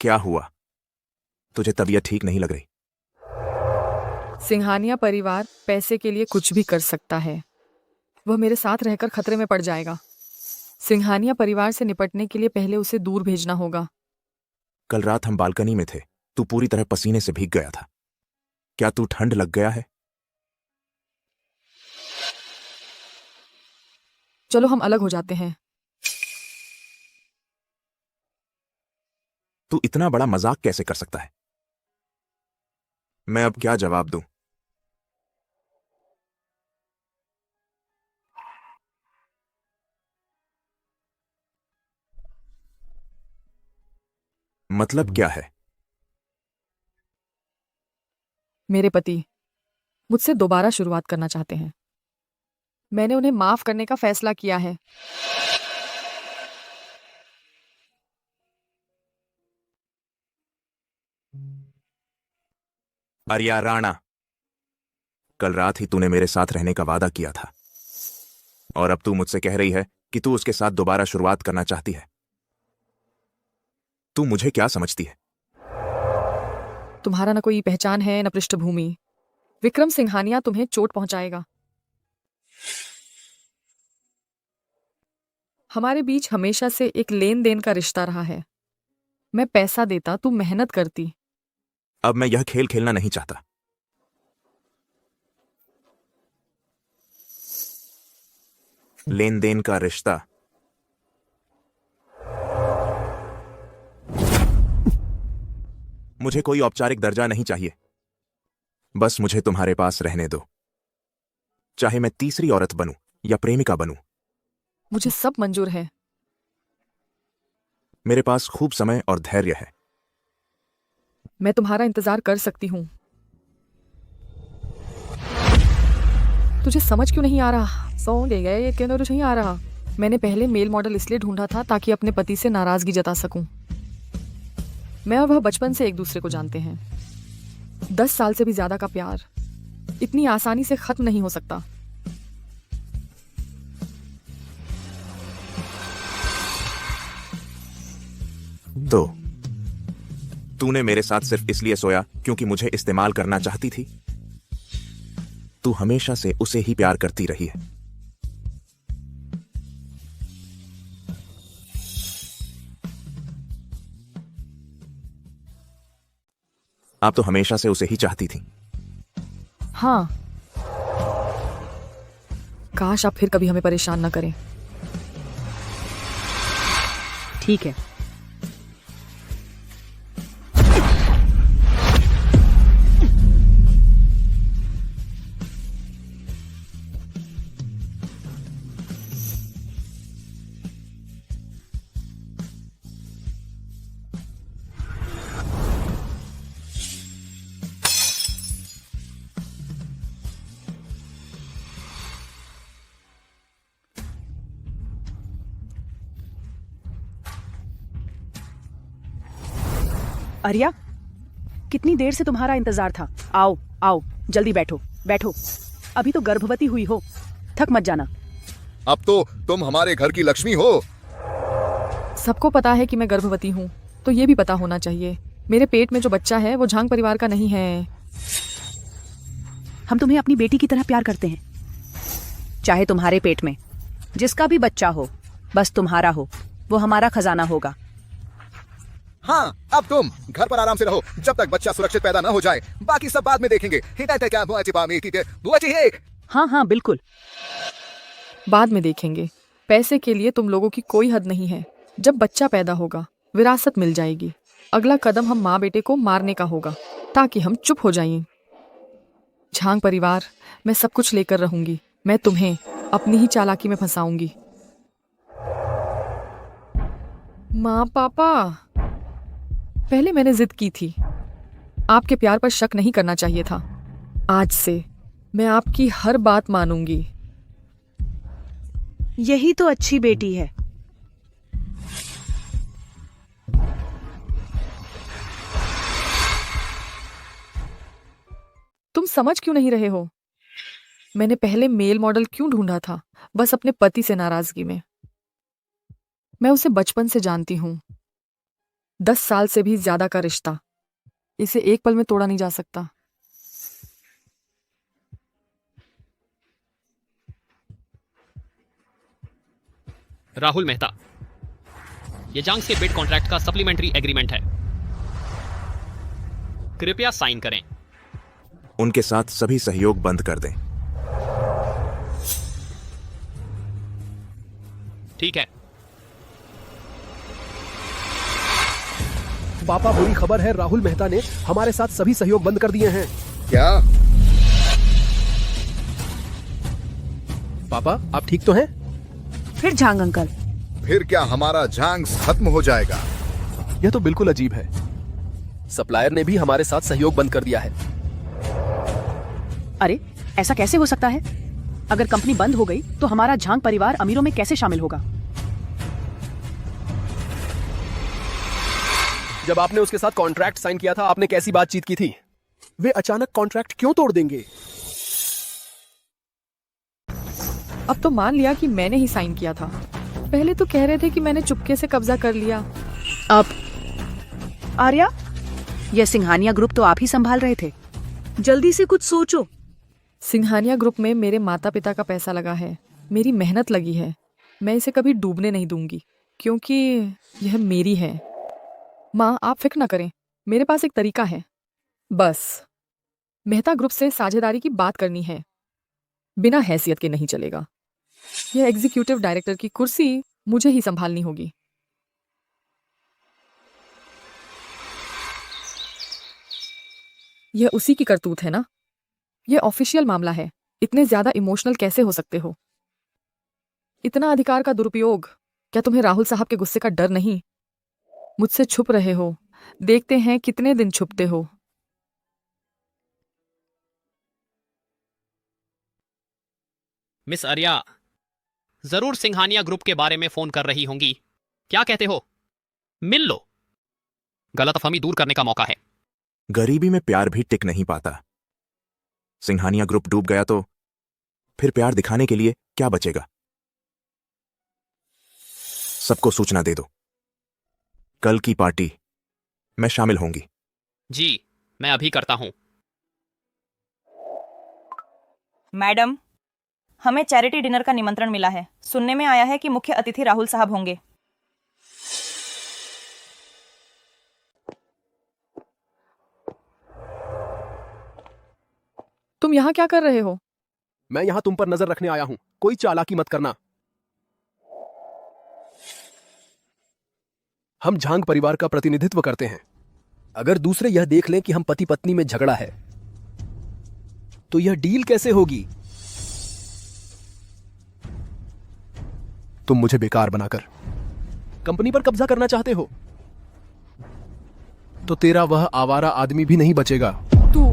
क्या हुआ? तुझे तबीयत ठीक नहीं लग रही? सिंघानिया परिवार पैसे के लिए कुछ भी कर सकता है। वह मेरे साथ रहकर खतरे में पड़ जाएगा। सिंघानिया परिवार से निपटने के लिए पहले उसे दूर भेजना होगा। कल रात हम बालकनी में थे। तू पूरी तरह पसीने से भीग गया था। क्या तू ठंड लग गया है? चलो हम अलग हो जाते हैं। तू इतना बड़ा मजाक कैसे कर सकता है? मैं अब क्या जवाब दूं? मतलब क्या है? मेरे पति मुझसे दोबारा शुरुआत करना चाहते हैं। मैंने उन्हें माफ करने का फैसला किया है। आर्या राणा, कल रात ही तूने मेरे साथ रहने का वादा किया था और अब तू मुझसे कह रही है कि तू उसके साथ दोबारा शुरुआत करना चाहती है। तू मुझे क्या समझती है? तुम्हारा न कोई पहचान है न पृष्ठभूमि। विक्रम सिंघानिया तुम्हें चोट पहुंचाएगा। हमारे बीच हमेशा से एक लेन देन का रिश्ता रहा है। मैं पैसा देता, तू मेहनत करती। अब मैं यह खेल खेलना नहीं चाहता। लेन देन का रिश्ता? मुझे कोई औपचारिक दर्जा नहीं चाहिए। बस मुझे तुम्हारे पास रहने दो, चाहे मैं तीसरी औरत बनूं या प्रेमिका बनूं। मुझे सब मंजूर है। मेरे पास खूब समय और धैर्य है। मैं तुम्हारा इंतजार कर सकती हूँ। तुझे समझ क्यों नहीं आ रहा? सो गए ये क्यों नहीं आ रहा? मैंने पहले मेल मॉडल इसलिए ढूंढा था ताकि अपने पति से नाराजगी जता सकूं। मैं और वह बचपन से एक दूसरे को जानते हैं। 10 साल से भी ज्यादा का प्यार इतनी आसानी से खत्म नहीं हो सकता। तो तूने मेरे साथ सिर्फ इसलिए सोया क्योंकि मुझे इस्तेमाल करना चाहती थी? तू हमेशा से उसे ही प्यार करती रही है। आप तो हमेशा से उसे ही चाहती थी। हाँ, काश आप फिर कभी हमें परेशान न करें। ठीक है। आर्या, कितनी देर से तुम्हारा इंतजार था। आओ आओ, जल्दी बैठो बैठो। अभी तो गर्भवती हुई हो, थक मत जाना। अब तो तुम हमारे घर की लक्ष्मी हो। सबको पता है कि मैं गर्भवती हूँ, तो ये भी पता होना चाहिए मेरे पेट में जो बच्चा है वो झांग परिवार का नहीं है। हम तुम्हें अपनी बेटी की तरह प्यार करते हैं। चाहे तुम्हारे पेट में जिसका भी बच्चा हो, बस तुम्हारा हो, वो हमारा खजाना होगा। हाँ, अब तुम घर पर आराम से रहो जब तक बच्चा सुरक्षित पैदा न हो जाए। बाकी सब बाद में देखेंगे। हाँ हाँ बिल्कुल, बाद में देखेंगे। पैसे के लिए तुम लोगों की कोई हद नहीं है। जब बच्चा पैदा होगा, विरासत मिल जाएगी। अगला कदम हम माँ बेटे को मारने का होगा ताकि हम चुप हो जाएं। झांग परिवार, मैं सब कुछ लेकर रहूंगी। मैं तुम्हें अपनी ही चालाकी में फंसाऊंगी। माँ पापा, पहले मैंने जिद की थी। आपके प्यार पर शक नहीं करना चाहिए था। आज से मैं आपकी हर बात मानूंगी। यही तो अच्छी बेटी है। तुम समझ क्यों नहीं रहे हो? मैंने पहले मेल मॉडल क्यों ढूंढा था? बस अपने पति से नाराजगी में। मैं उसे बचपन से जानती हूँ। 10 साल से भी ज्यादा का रिश्ता, इसे एक पल में तोड़ा नहीं जा सकता। राहुल मेहता, ये जांग्स के बिड कॉन्ट्रैक्ट का सप्लीमेंट्री एग्रीमेंट है। कृपया साइन करें। उनके साथ सभी सहयोग बंद कर दें। ठीक है। पापा, बुरी खबर है, राहुल मेहता ने हमारे साथ सभी सहयोग बंद कर दिए हैं। क्या? पापा, आप ठीक तो हैं? फिर झांग अंकल, फिर क्या हमारा झांग खत्म हो जाएगा? यह तो बिल्कुल अजीब है। सप्लायर ने भी हमारे साथ सहयोग बंद कर दिया है। अरे ऐसा कैसे हो सकता है? अगर कंपनी बंद हो गई तो हमारा झांग परिवार अमीरों में कैसे शामिल होगा? जब आपने उसके साथ कॉन्ट्रैक्ट साइन किया था, आपने कैसी बातचीत की थी? वे अचानक कॉन्ट्रैक्ट क्यों तोड़ देंगे? अब तो मान लिया कि मैंने ही साइन किया था। पहले तो कह रहे थे कि मैंने चुपके से कब्जा कर लिया। अब आर्या, यह सिंघानिया ग्रुप तो आप ही संभाल रहे थे। जल्दी से कुछ सोचो। सिंघानिया ग्रुप में मेरे माता पिता का पैसा लगा है, मेरी मेहनत लगी है। मैं इसे कभी डूबने नहीं दूंगी, क्योंकि यह मेरी है। माँ, आप फिक्र न करें, मेरे पास एक तरीका है। बस मेहता ग्रुप से साझेदारी की बात करनी है। बिना हैसियत के नहीं चलेगा। यह एग्जीक्यूटिव डायरेक्टर की कुर्सी मुझे ही संभालनी होगी। यह उसी की करतूत है ना? यह ऑफिशियल मामला है। इतने ज्यादा इमोशनल कैसे हो सकते हो? इतना अधिकार का दुरुपयोग। क्या तुम्हें राहुल साहब के गुस्से का डर नहीं? मुझसे छुप रहे हो। देखते हैं कितने दिन छुपते हो। मिस आर्या जरूर सिंघानिया ग्रुप के बारे में फोन कर रही होंगी। क्या कहते हो, मिल लो, गलतफहमी दूर करने का मौका है। गरीबी में प्यार भी टिक नहीं पाता। सिंघानिया ग्रुप डूब गया तो फिर प्यार दिखाने के लिए क्या बचेगा? सबको सूचना दे दो, कल की पार्टी मैं शामिल होंगी। जी मैं अभी करता हूं। मैडम, हमें चैरिटी डिनर का निमंत्रण मिला है। सुनने में आया है कि मुख्य अतिथि राहुल साहब होंगे। तुम यहाँ क्या कर रहे हो? मैं यहाँ तुम पर नजर रखने आया हूँ, कोई चालाकी मत करना। हम झांग परिवार का प्रतिनिधित्व करते हैं। अगर दूसरे यह देख लें कि हम पति पत्नी में झगड़ा है तो यह डील कैसे होगी? तुम मुझे बेकार बनाकर कंपनी पर कब्जा करना चाहते हो तो तेरा वह आवारा आदमी भी नहीं बचेगा। तू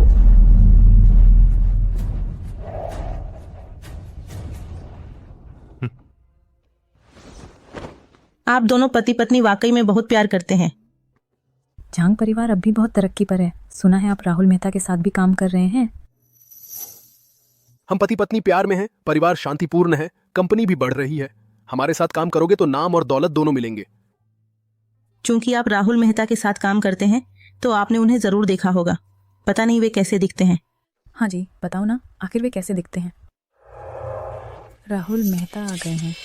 आप दोनों पति पत्नी वाकई में बहुत प्यार करते हैं। झांग परिवार अब भी बहुत तरक्की पर है। सुना है आप राहुल मेहता के साथ भी काम कर रहे हैं। हम पति पत्नी प्यार में हैं, परिवार शांतिपूर्ण है, कंपनी भी बढ़ रही है। हमारे साथ काम करोगे तो नाम और दौलत दोनों मिलेंगे। चूंकि आप राहुल मेहता के साथ काम करते हैं तो आपने उन्हें जरूर देखा होगा। पता नहीं वे कैसे दिखते हैं। हाँ जी बताओ ना, आखिर वे कैसे दिखते हैं? राहुल मेहता आ गए हैं।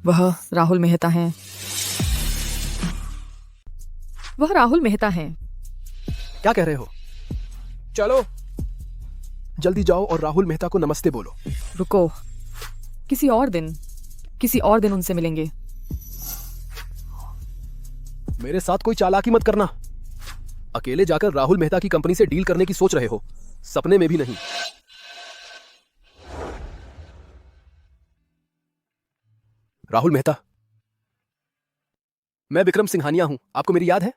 वह राहुल मेहता हैं। वह राहुल मेहता हैं। क्या कह रहे हो? चलो जल्दी जाओ और राहुल मेहता को नमस्ते बोलो। रुको, किसी और दिन उनसे मिलेंगे। मेरे साथ कोई चालाकी मत करना। अकेले जाकर राहुल मेहता की कंपनी से डील करने की सोच रहे हो? सपने में भी नहीं। राहुल मेहता, मैं विक्रम सिंघानिया हूं। आपको मेरी याद है?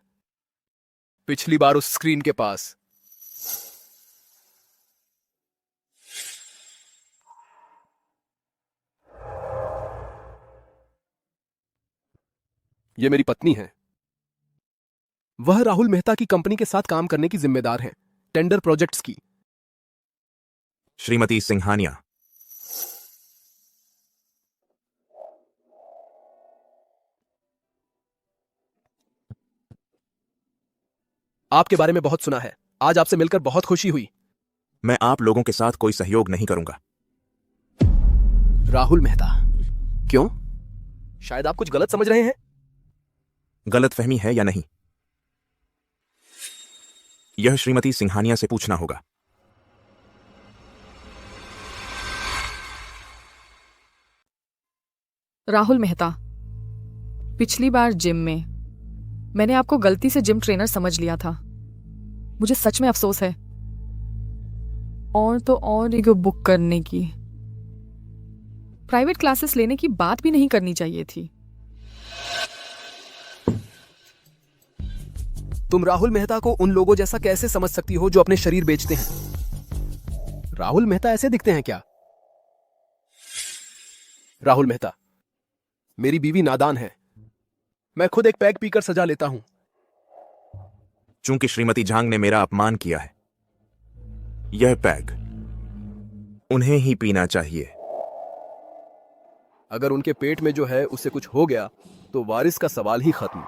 पिछली बार उस स्क्रीन के पास। ये मेरी पत्नी है। वह राहुल मेहता की कंपनी के साथ काम करने की जिम्मेदार हैं, टेंडर प्रोजेक्ट्स की। श्रीमती सिंघानिया, आपके बारे में बहुत सुना है। आज आपसे मिलकर बहुत खुशी हुई। मैं आप लोगों के साथ कोई सहयोग नहीं करूंगा। राहुल मेहता, क्यों? शायद आप कुछ गलत समझ रहे हैं। गलतफहमी है या नहीं, यह श्रीमती सिंघानिया से पूछना होगा। राहुल मेहता, पिछली बार जिम में मैंने आपको गलती से जिम ट्रेनर समझ लिया था। मुझे सच में अफसोस है। और तो और एक बुक करने की, प्राइवेट क्लासेस लेने की बात भी नहीं करनी चाहिए थी। तुम राहुल मेहता को उन लोगों जैसा कैसे समझ सकती हो जो अपने शरीर बेचते हैं? राहुल मेहता ऐसे दिखते हैं क्या? राहुल मेहता, मेरी बीवी नादान है। मैं खुद एक पैग पीकर सजा लेता हूं। चूंकि श्रीमती झांग ने मेरा अपमान किया है, यह पैग उन्हें ही पीना चाहिए। अगर उनके पेट में जो है उससे कुछ हो गया तो वारिस का सवाल ही खत्म।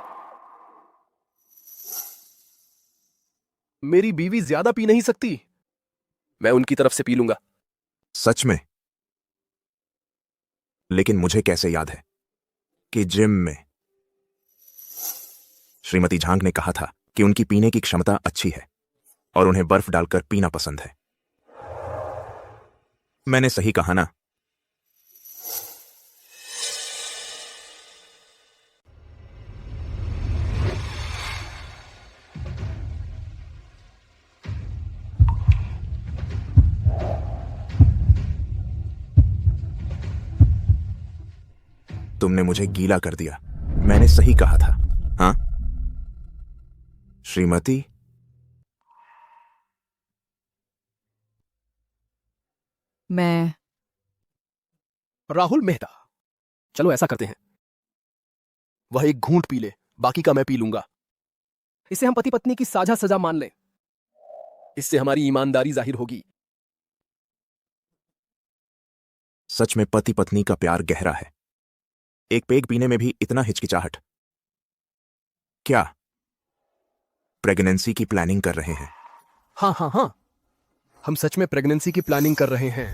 मेरी बीवी ज्यादा पी नहीं सकती। मैं उनकी तरफ से पी लूंगा। सच में? लेकिन मुझे कैसे याद है कि जिम में श्रीमती झांग ने कहा था कि उनकी पीने की क्षमता अच्छी है और उन्हें बर्फ डालकर पीना पसंद है। मैंने सही कहा ना? तुमने मुझे गीला कर दिया। मैंने सही कहा था। हाँ श्रीमती, मैं राहुल मेहता, चलो ऐसा करते हैं, वह एक घूंट पी ले, बाकी का मैं पी लूंगा। इसे हम पति पत्नी की साझा सजा मान लें। इससे हमारी ईमानदारी जाहिर होगी। सच में पति पत्नी का प्यार गहरा है। एक पेग पीने में भी इतना हिचकिचाहट। क्या प्रेगनेंसी की प्लानिंग कर रहे हैं? हाँ हाँ हाँ, हम सच में प्रेगनेंसी की प्लानिंग कर रहे हैं।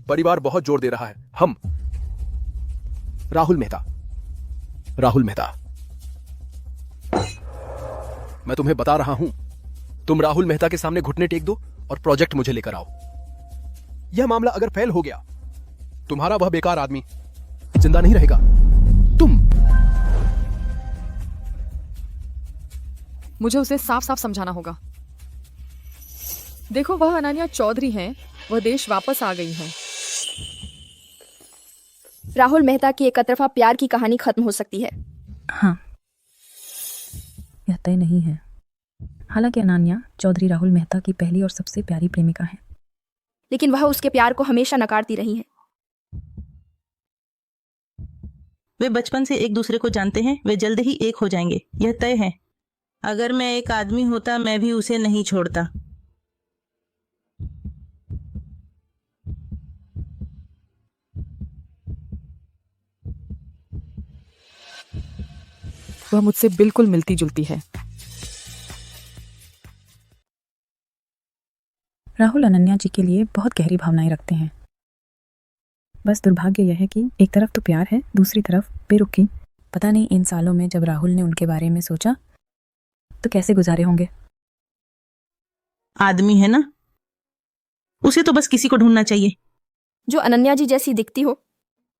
परिवार बहुत जोर दे रहा है। हम राहुल मेहता, राहुल मेहता, मैं तुम्हें बता रहा हूं, तुम राहुल मेहता के सामने घुटने टेक दो और प्रोजेक्ट मुझे लेकर आओ। यह मामला अगर फेल हो गया, तुम्हारा वह बेकार आदमी जिंदा नहीं रहेगा। तुम मुझे उसे साफ साफ समझाना होगा। देखो, वह अनन्या चौधरी हैं, वह देश वापस आ गई हैं। राहुल मेहता की एक तरफा प्यार की कहानी खत्म हो सकती है। हाँ, यह तय नहीं है। हालांकि अनन्या चौधरी राहुल मेहता की पहली और सबसे प्यारी प्रेमिका है, लेकिन वह उसके प्यार को हमेशा नकारती रही है। वे बचपन से एक दूसरे को जानते हैं, वे जल्द ही एक हो जाएंगे, यह तय है। अगर मैं एक आदमी होता, मैं भी उसे नहीं छोड़ता। वह मुझसे बिल्कुल मिलती जुलती है। राहुल अनन्या जी के लिए बहुत गहरी भावनाएं रखते हैं। बस दुर्भाग्य यह है कि एक तरफ तो प्यार है, दूसरी तरफ बेरुखी। पता नहीं इन सालों में जब राहुल ने उनके बारे में सोचा तो कैसे गुजारे होंगे। आदमी है ना, उसे तो बस किसी को ढूंढना चाहिए जो अनन्या जी जैसी दिखती हो।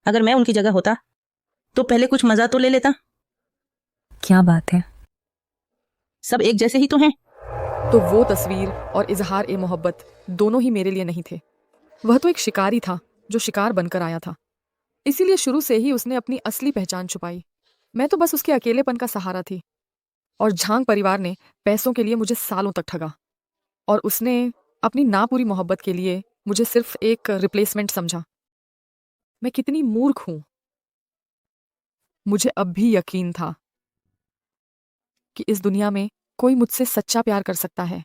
अगर मैं उनकी जगह होता तो पहले कुछ मजा तो ले लेता। क्या बात है, सब एक जैसे ही तो हैं। तो वो तस्वीर और इजहार ए मोहब्बत दोनों ही मेरे लिए नहीं थे। वह तो एक शिकारी था जो शिकार बनकर आया था, इसीलिए शुरू से ही उसने अपनी असली पहचान छुपाई। मैं तो बस उसके अकेलेपन का सहारा थी। और झांग परिवार ने पैसों के लिए मुझे सालों तक ठगा, और उसने अपनी नापूरी मोहब्बत के लिए मुझे सिर्फ एक रिप्लेसमेंट समझा। मैं कितनी मूर्ख हूं। मुझे अब भी यकीन था कि इस दुनिया में कोई मुझसे सच्चा प्यार कर सकता है।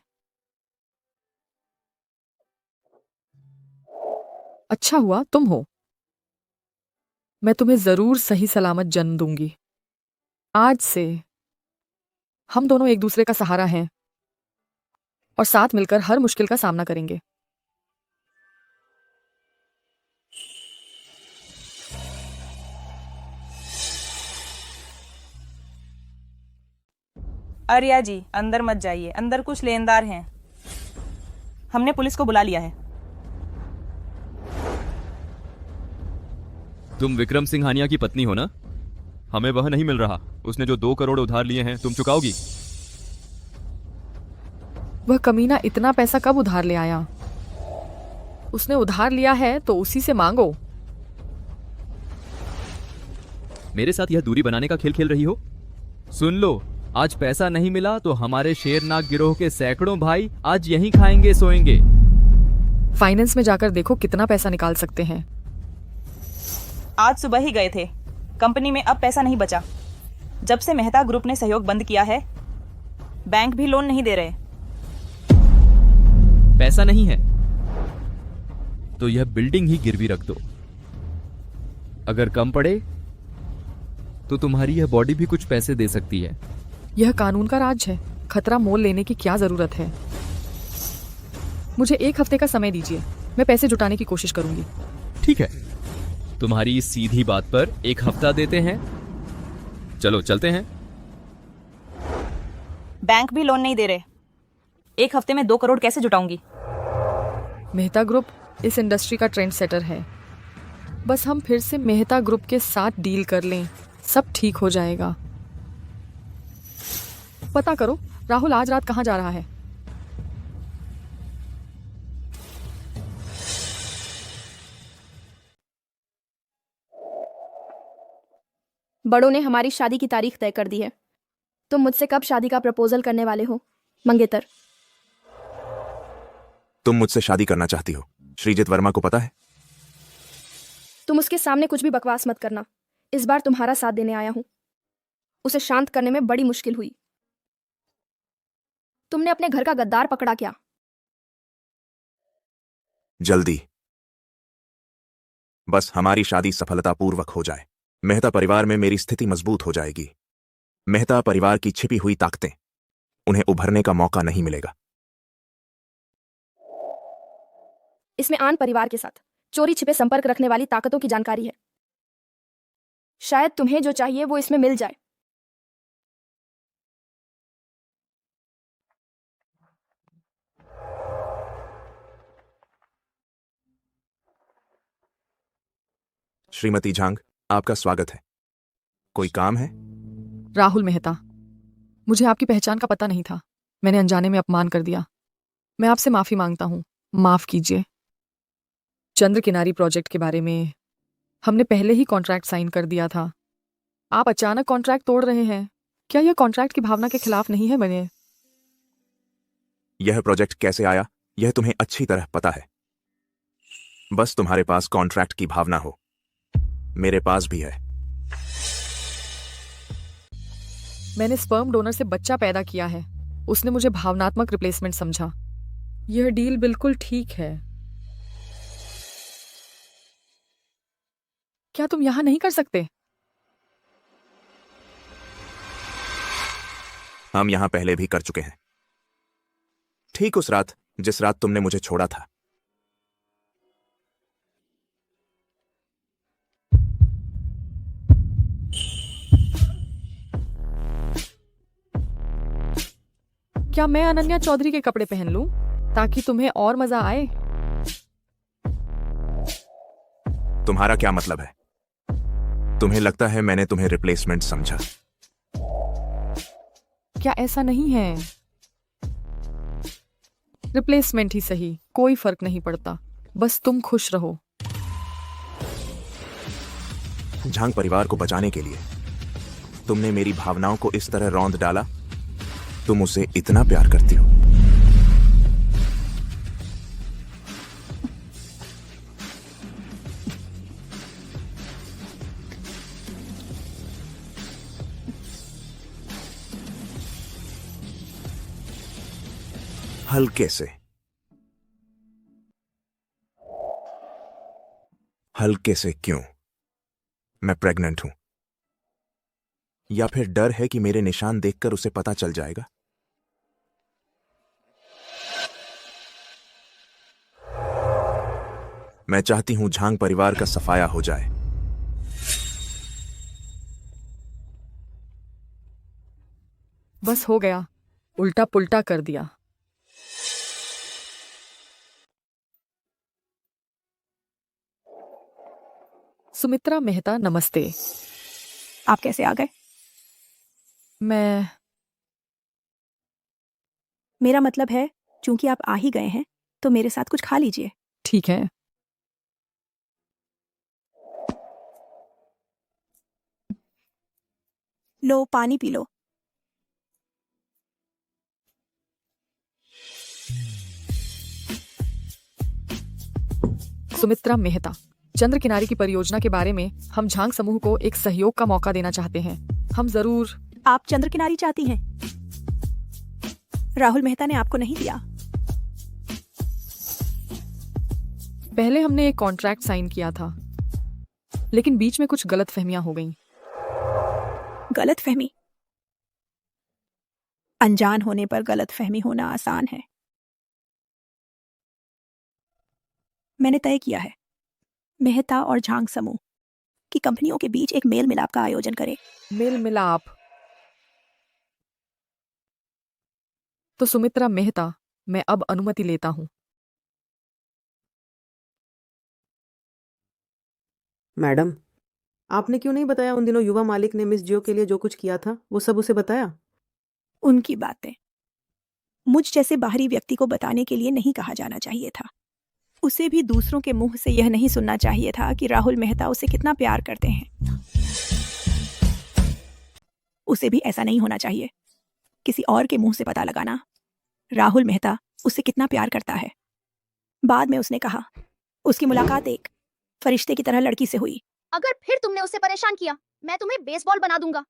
अच्छा हुआ तुम हो। मैं तुम्हें जरूर सही सलामत जन्म दूंगी। आज से हम दोनों एक दूसरे का सहारा हैं और साथ मिलकर हर मुश्किल का सामना करेंगे। आर्या जी, अंदर मत जाइए, अंदर कुछ लेनदार हैं। हमने पुलिस को बुला लिया है। तुम विक्रम सिंघानिया की पत्नी हो ना? हमें वह नहीं मिल रहा। उसने जो 2 करोड़ उधार लिए हैं, तुम चुकाओगी? वह कमीना इतना पैसा कब उधार ले आया? उसने उधार लिया है तो उसी से मांगो। मेरे साथ यह दूरी बनाने का खेल खेल रही हो? सुन लो, आज पैसा नहीं मिला तो हमारे शेरनाग गिरोह के सैकड़ों भाई आज यहीं खाएंगे सोएंगे। फाइनेंस में जाकर देखो कितना पैसा निकाल सकते हैं। आज सुबह ही गए थे। कंपनी में अब पैसा नहीं बचा। जब से मेहता ग्रुप ने सहयोग बंद किया है, बैंक भी लोन नहीं दे रहे। पैसा नहीं है तो यह बिल्डिंग ही गिरवी रख दो। अगर कम पड़े तो तुम्हारी यह बॉडी भी कुछ पैसे दे सकती है। यह कानून का राज है। खतरा मोल लेने की क्या जरूरत है? मुझे 1 हफ्ते का समय दीजिए, मैं पैसे जुटाने की कोशिश करूंगी। ठीक है, तुम्हारी इस सीधी बात पर 1 हफ्ता देते हैं। चलो चलते हैं। बैंक भी लोन नहीं दे रहे। 1 हफ्ते में 2 करोड़ कैसे जुटाऊंगी? मेहता ग्रुप इस इंडस्ट्री का ट्रेंड सेटर है। बस हम फिर से मेहता ग्रुप के साथ डील कर लें, सब ठीक हो जाएगा। पता करो राहुल आज रात कहाँ जा रहा है। बड़ों ने हमारी शादी की तारीख तय कर दी है। तुम मुझसे कब शादी का प्रपोजल करने वाले हो मंगेतर? तुम मुझसे शादी करना चाहती हो, श्रीजित वर्मा को पता है? तुम उसके सामने कुछ भी बकवास मत करना। इस बार तुम्हारा साथ देने आया हूं। उसे शांत करने में बड़ी मुश्किल हुई। तुमने अपने घर का गद्दार पकड़ा क्या? जल्दी। बस हमारी शादी सफलतापूर्वक हो जाए, मेहता परिवार में मेरी स्थिति मजबूत हो जाएगी। मेहता परिवार की छिपी हुई ताकतें, उन्हें उभरने का मौका नहीं मिलेगा। इसमें आन परिवार के साथ चोरी छिपे संपर्क रखने वाली ताकतों की जानकारी है। शायद तुम्हें जो चाहिए वो इसमें मिल जाए। श्रीमती झांग, आपका स्वागत है। कोई काम है? राहुल मेहता, मुझे आपकी पहचान का पता नहीं था। मैंने अनजाने में अपमान कर दिया। मैं आपसे माफी मांगता हूँ, माफ कीजिए। चंद्र किनारी प्रोजेक्ट के बारे में हमने पहले ही कॉन्ट्रैक्ट साइन कर दिया था। आप अचानक कॉन्ट्रैक्ट तोड़ रहे हैं, क्या यह कॉन्ट्रैक्ट की भावना के खिलाफ नहीं है? बने यह प्रोजेक्ट कैसे आया यह तुम्हें अच्छी तरह पता है। बस तुम्हारे पास कॉन्ट्रैक्ट की भावना हो, मेरे पास भी है। मैंने स्पर्म डोनर से बच्चा पैदा किया है। उसने मुझे भावनात्मक रिप्लेसमेंट समझा। यह डील बिल्कुल ठीक है। क्या तुम यहां नहीं कर सकते? हम यहां पहले भी कर चुके हैं, ठीक उस रात जिस रात तुमने मुझे छोड़ा था। क्या मैं अनन्या चौधरी के कपड़े पहन लूं ताकि तुम्हें और मजा आए? तुम्हारा क्या मतलब है? तुम्हें लगता है मैंने तुम्हें रिप्लेसमेंट समझा? क्या ऐसा नहीं है? रिप्लेसमेंट ही सही, कोई फर्क नहीं पड़ता। बस तुम खुश रहो। झांग परिवार को बचाने के लिए तुमने मेरी भावनाओं को इस तरह रौंद डाला। तुम उसे इतना प्यार करती हो। हल्के से, हल्के से क्यों? मैं प्रेग्नेंट हूं, या फिर डर है कि मेरे निशान देखकर उसे पता चल जाएगा? मैं चाहती हूं झांग परिवार का सफाया हो जाए। बस हो गया, उल्टा पुल्टा कर दिया। सुमित्रा मेहता, नमस्ते। आप कैसे आ गए? मेरा मतलब है, चूंकि आप आ ही गए हैं तो मेरे साथ कुछ खा लीजिए। ठीक है। लो, पानी पी लो। सुमित्रा मेहता, चंद्र किनारी की परियोजना के बारे में हम झांग समूह को एक सहयोग का मौका देना चाहते हैं। हम जरूर। आप चंद्र किनारी चाहती हैं? राहुल मेहता ने आपको नहीं दिया? पहले हमने एक कॉन्ट्रैक्ट साइन किया था, लेकिन बीच में कुछ गलतफहमियां हो गईं। गलतफहमी? अनजान होने पर गलतफहमी होना आसान है। मैंने तय किया है, मेहता और झांग समूह कि कंपनियों के बीच एक मेल मिलाप का आयोजन करें। मेल मिलाप? तो सुमित्रा मेहता, मैं अब अनुमति लेता हूं। मैडम, आपने क्यों नहीं बताया उन दिनों युवा मालिक ने मिस जियो के लिए जो कुछ किया था वो सब उसे बताया? उनकी बातें मुझ जैसे बाहरी व्यक्ति को बताने के लिए नहीं कहा जाना चाहिए था। उसे भी दूसरों के मुंह से यह नहीं सुनना चाहिए था कि राहुल मेहता उसे कितना प्यार करते हैं। उसे भी ऐसा नहीं होना चाहिए। किसी और के मुंह से पता लगाना राहुल मेहता उससे कितना प्यार करता है। बाद में उसने कहा उसकी मुलाकात एक फरिश्ते की तरह लड़की से हुई। अगर फिर तुमने उसे परेशान किया, मैं तुम्हें बेसबॉल बना दूंगा।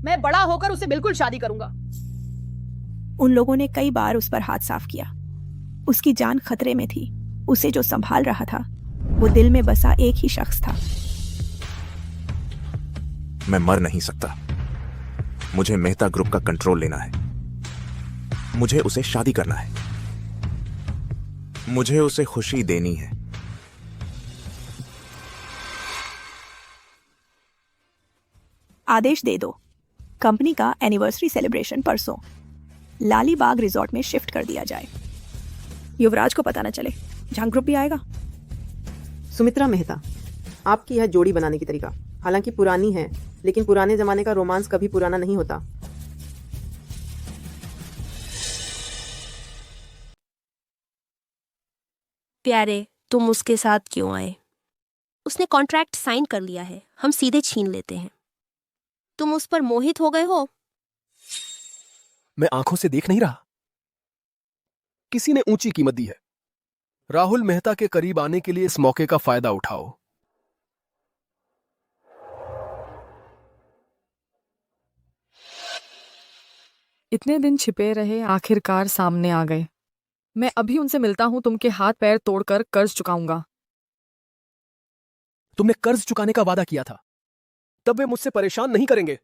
मैं बड़ा होकर उसे बिल्कुल शादी करूंगा। उन लोगों ने कई बार उस पर हाथ साफ किया। उसकी जान खतरे में थी। उसे जो संभाल रहा था वो दिल में बसा एक ही शख्स था। मैं मर नहीं सकता। मुझे मेहता ग्रुप का कंट्रोल लेना है। मुझे उसे शादी करना है। मुझे उसे खुशी देनी है। आदेश दे दो। कंपनी का एनिवर्सरी सेलिब्रेशन परसों लाली बाग रिजॉर्ट में शिफ्ट कर दिया जाए। युवराज को पता न चले। झांग ग्रुप भी आएगा। सुमित्रा मेहता, आपकी यह जोड़ी बनाने की तरीका हालांकि पुरानी है, लेकिन पुराने जमाने का रोमांस कभी पुराना नहीं होता। प्यारे, तुम उसके साथ क्यों आए? उसने कॉन्ट्रैक्ट साइन कर लिया है, हम सीधे छीन लेते हैं। तुम उस पर मोहित हो गए हो? मैं आंखों से देख नहीं रहा। किसी ने ऊंची कीमत दी है। राहुल मेहता के करीब आने के लिए इस मौके का फायदा उठाओ। इतने दिन छिपे रहे, आखिरकार सामने आ गए। मैं अभी उनसे मिलता हूं। तुमके हाथ पैर तोड़कर कर्ज चुकाऊंगा। तुमने कर्ज चुकाने का वादा किया था, तब वे मुझसे परेशान नहीं करेंगे।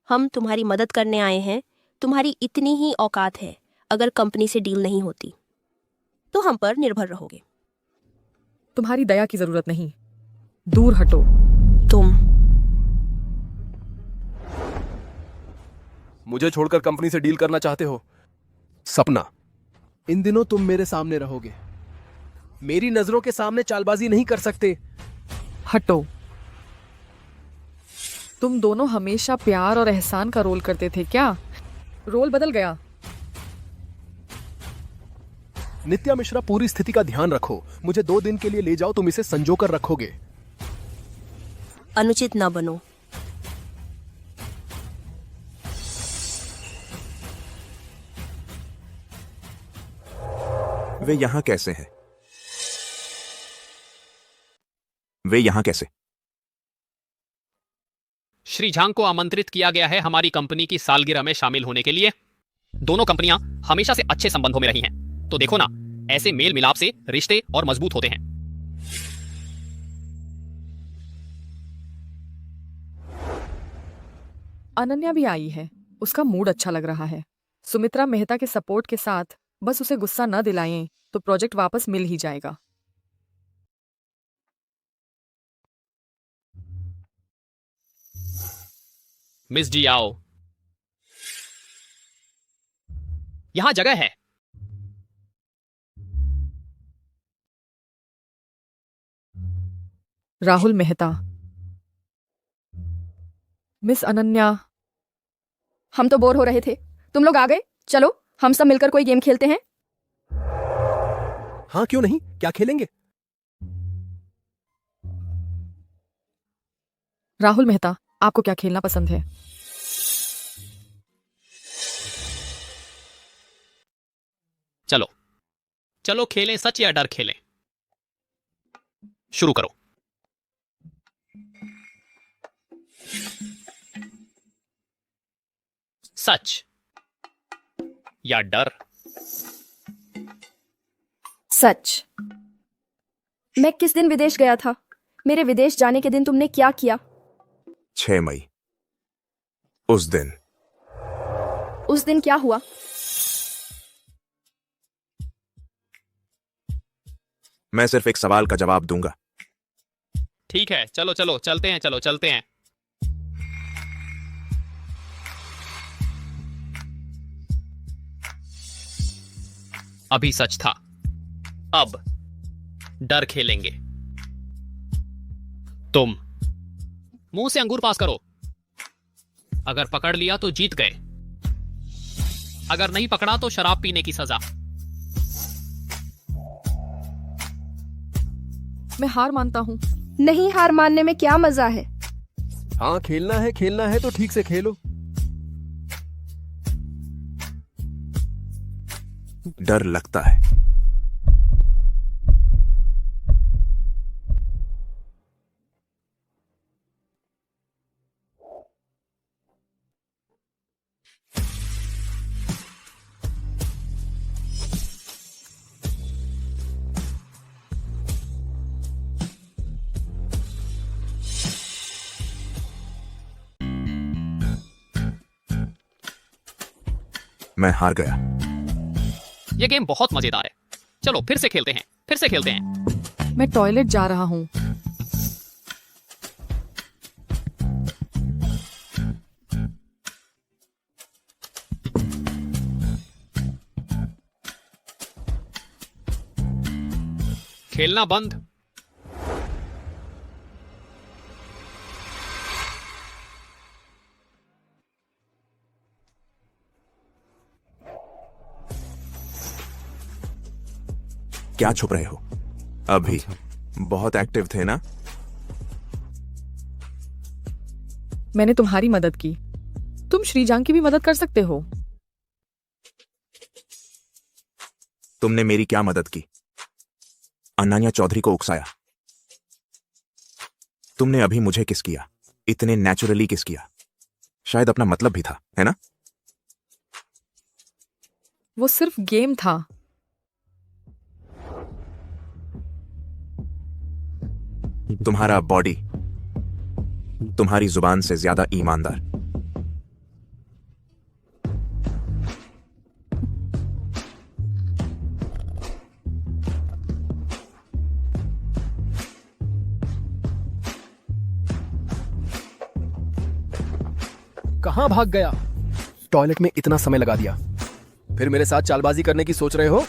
हम तुम्हारी मदद करने आए हैं। तुम्हारी इतनी ही औकात है। अगर कंपनी से डील नहीं होती तो हम पर निर्भर रहोगे। तुम्हारी दया की जरूरत नहीं। दूर हटो। तुम मुझे छोड़कर कंपनी से डील करना चाहते हो? सपना, इन दिनों तुम मेरे सामने रहोगे। मेरी नजरों के सामने चालबाजी नहीं कर सकते। हटो। तुम दोनों हमेशा प्यार और एहसान का रोल करते थे क्या? रोल बदल गया। नित्या मिश्रा, पूरी स्थिति का ध्यान रखो। मुझे 2 दिन के लिए ले जाओ। तुम इसे संजो कर रखोगे। अनुचित न बनो। वे यहां कैसे हैं? वे यहां कैसे? श्री झांग को आमंत्रित किया गया है हमारी कंपनी की सालगिरह में शामिल होने के लिए। दोनों कंपनियां हमेशा से अच्छे संबंधों में रही हैं। तो देखो ना, ऐसे मेल मिलाप से रिश्ते और मजबूत होते हैं। अनन्या भी आई है। उसका मूड अच्छा लग रहा है। सुमित्रा मेहता के सपोर्ट के साथ बस उसे गुस्सा न दिलाएं तो प्रोजेक्ट वापस मिल ही जाएगा। मिस जी आओ। यहां जगह है। राहुल मेहता। मिस अनन्या। हम तो बोर हो रहे थे, तुम लोग आ गए। चलो हम सब मिलकर कोई गेम खेलते हैं। हाँ, क्यों नहीं? क्या खेलेंगे? राहुल मेहता, आपको क्या खेलना पसंद है? चलो चलो खेलें, सच या डर खेलें। शुरू करो। सच या डर? सच। मैं किस दिन विदेश गया था? मेरे विदेश जाने के दिन तुमने क्या किया? 6 मई। उस दिन क्या हुआ? मैं सिर्फ एक सवाल का जवाब दूंगा। ठीक है, चलो चलो चलते हैं, चलो चलते हैं। अभी सच था, अब डर खेलेंगे। तुम मुंह से अंगूर पास करो। अगर पकड़ लिया तो जीत गए, अगर नहीं पकड़ा तो शराब पीने की सजा। मैं हार मानता हूं। नहीं, हार मानने में क्या मजा है? हाँ, खेलना है तो ठीक से खेलो। डर लगता है। मैं हार गया। यह गेम बहुत मजेदार है। चलो फिर से खेलते हैं। मैं टॉयलेट जा रहा हूं। खेलना बंद। क्या छुप रहे हो? अभी बहुत एक्टिव थे ना? मैंने तुम्हारी मदद की, तुम श्रीजांग की भी मदद कर सकते हो। तुमने मेरी क्या मदद की? अनन्या चौधरी को उकसाया। तुमने अभी मुझे किस किया? इतने नेचुरली किस किया? शायद अपना मतलब भी था, है ना? वो सिर्फ गेम था। तुम्हारा बॉडी तुम्हारी जुबान से ज्यादा ईमानदार। कहां भाग गया? टॉयलेट में इतना समय लगा दिया, फिर मेरे साथ चालबाजी करने की सोच रहे हो?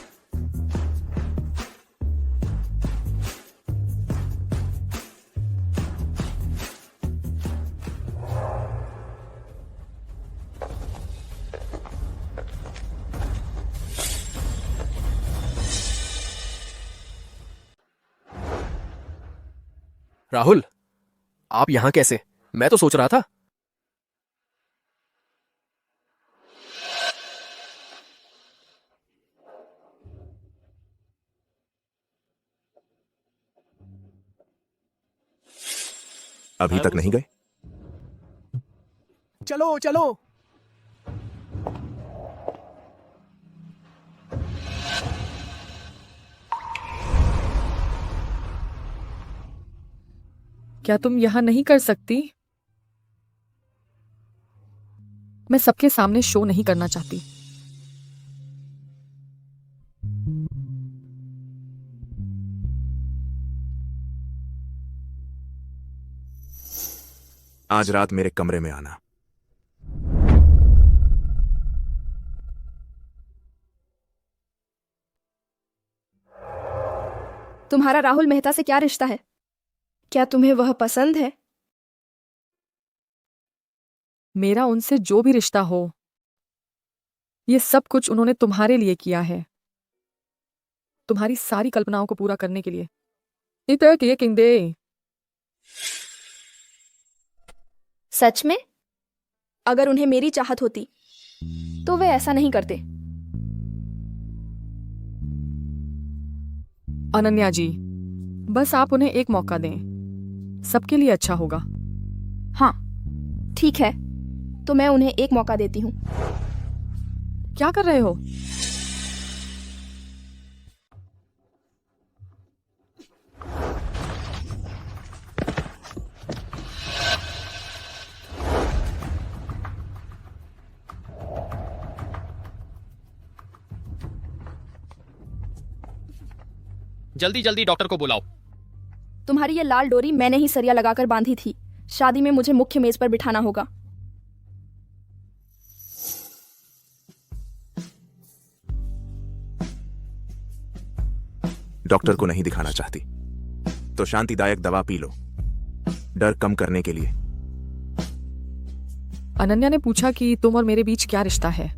राहुल, आप यहां कैसे? मैं तो सोच रहा था। अभी तक नहीं गए? चलो चलो। क्या तुम यहां नहीं कर सकती? मैं सबके सामने शो नहीं करना चाहती। आज रात मेरे कमरे में आना। तुम्हारा राहुल मेहता से क्या रिश्ता है? क्या तुम्हें वह पसंद है? मेरा उनसे जो भी रिश्ता हो, ये सब कुछ उन्होंने तुम्हारे लिए किया है, तुम्हारी सारी कल्पनाओं को पूरा करने के लिए। इतना किए किंदे। सच में? अगर उन्हें मेरी चाहत होती तो वे ऐसा नहीं करते। अनन्या जी, बस आप उन्हें एक मौका दें, सबके लिए अच्छा होगा। हाँ, ठीक है, तो मैं उन्हें एक मौका देती हूँ। क्या कर रहे हो? जल्दी जल्दी डॉक्टर को बुलाओ। तुम्हारी ये लाल डोरी मैंने ही सरिया लगाकर बांधी थी। शादी में मुझे मुख्य मेज पर बिठाना होगा। डॉक्टर को नहीं दिखाना चाहती तो शांतिदायक दवा पी लो, डर कम करने के लिए। अनन्या ने पूछा कि तुम और मेरे बीच क्या रिश्ता है,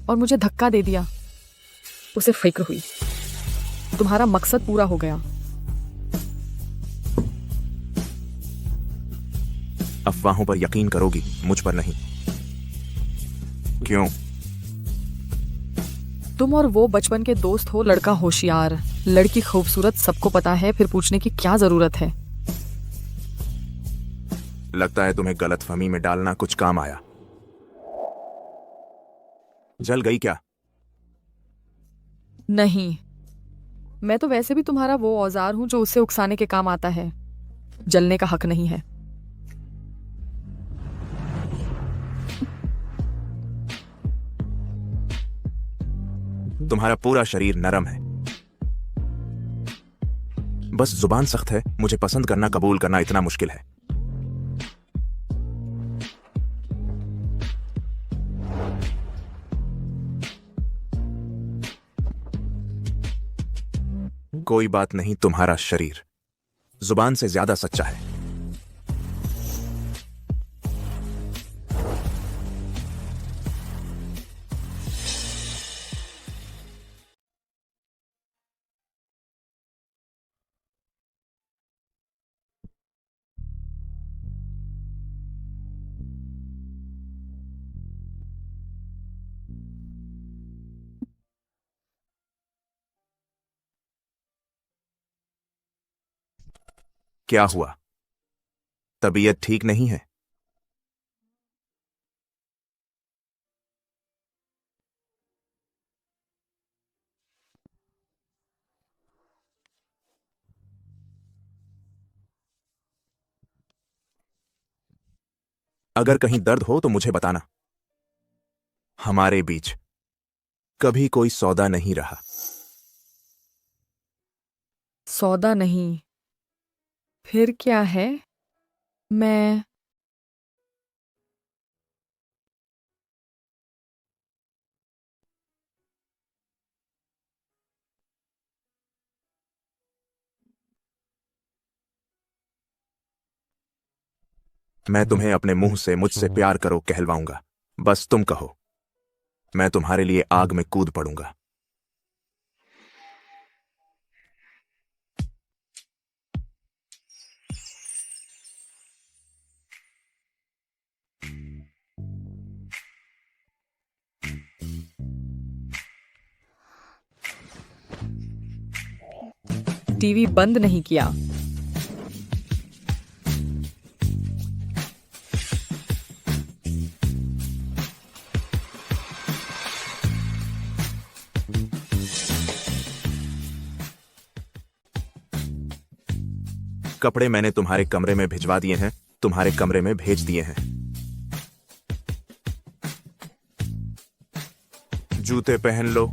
और मुझे धक्का दे दिया। उसे फिक्र हुई तुम्हारा मकसद पूरा हो गया। अफवाहों पर यकीन करोगी, मुझ पर नहीं। क्यों? तुम और वो बचपन के दोस्त हो। लड़का होशियार, लड़की खूबसूरत, सबको पता है, फिर पूछने की क्या जरूरत है? लगता है तुम्हें गलतफहमी में डालना कुछ काम आया। जल गई क्या? नहीं, मैं तो वैसे भी तुम्हारा वो औजार हूं जो उसे उकसाने के काम आता है। जलने का हक नहीं है। तुम्हारा पूरा शरीर नरम है, बस जुबान सख्त है। मुझे पसंद करना, कबूल करना इतना मुश्किल है। कोई बात नहीं, तुम्हारा शरीर जुबान से ज्यादा सच्चा है। क्या हुआ? तबीयत ठीक नहीं है? अगर कहीं दर्द हो तो मुझे बताना। हमारे बीच कभी कोई सौदा नहीं रहा। सौदा नहीं, फिर क्या है? मैं तुम्हें अपने मुंह से मुझसे प्यार करो कहलवाऊंगा। बस तुम कहो, मैं तुम्हारे लिए आग में कूद पड़ूंगा। टीवी बंद नहीं किया। कपड़े मैंने तुम्हारे कमरे में भिजवा दिए हैं, तुम्हारे कमरे में भेज दिए हैं। जूते पहन लो।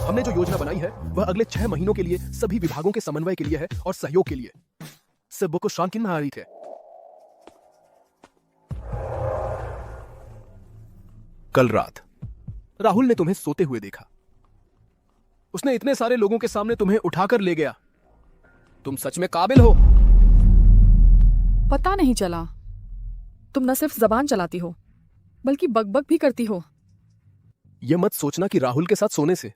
हमने जो योजना बनाई है वह अगले 6 महीनों के लिए सभी विभागों के समन्वय के लिए है और सहयोग के लिए। सब को शान किन आ रही थे। कल रात राहुल ने तुम्हें सोते हुए देखा। उसने इतने सारे लोगों के सामने तुम्हें उठाकर ले गया। तुम सच में काबिल हो? पता नहीं चला। तुम न सिर्फ जबान चलाती हो बल्कि बकबक भी करती हो। यह मत सोचना कि राहुल के साथ सोने से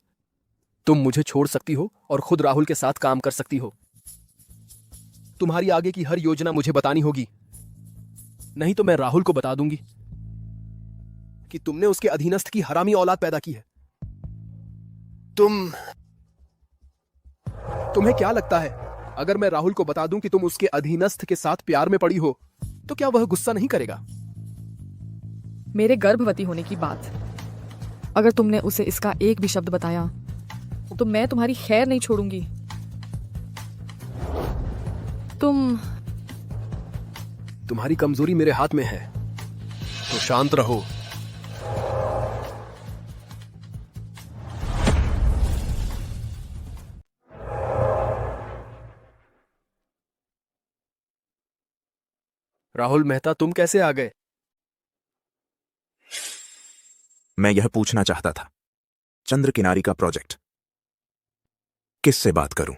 तुम मुझे छोड़ सकती हो और खुद राहुल के साथ काम कर सकती हो। तुम्हारी आगे की हर योजना मुझे बतानी होगी, नहीं तो मैं राहुल को बता दूंगी कि तुमने उसके अधीनस्थ की हरामी औलाद पैदा की है। तुम्हें क्या लगता है अगर मैं राहुल को बता दूं कि तुम उसके अधीनस्थ के साथ प्यार में पड़ी हो तो क्या वह गुस्सा नहीं करेगा? मेरे गर्भवती होने की बात, अगर तुमने उसे इसका एक भी शब्द बताया तो मैं तुम्हारी खैर नहीं छोड़ूंगी। तुम्हारी कमजोरी मेरे हाथ में है, तो शांत रहो। राहुल मेहता, तुम कैसे आ गए? मैं यह पूछना चाहता था, चंद्र किनारी का प्रोजेक्ट किससे बात करूं?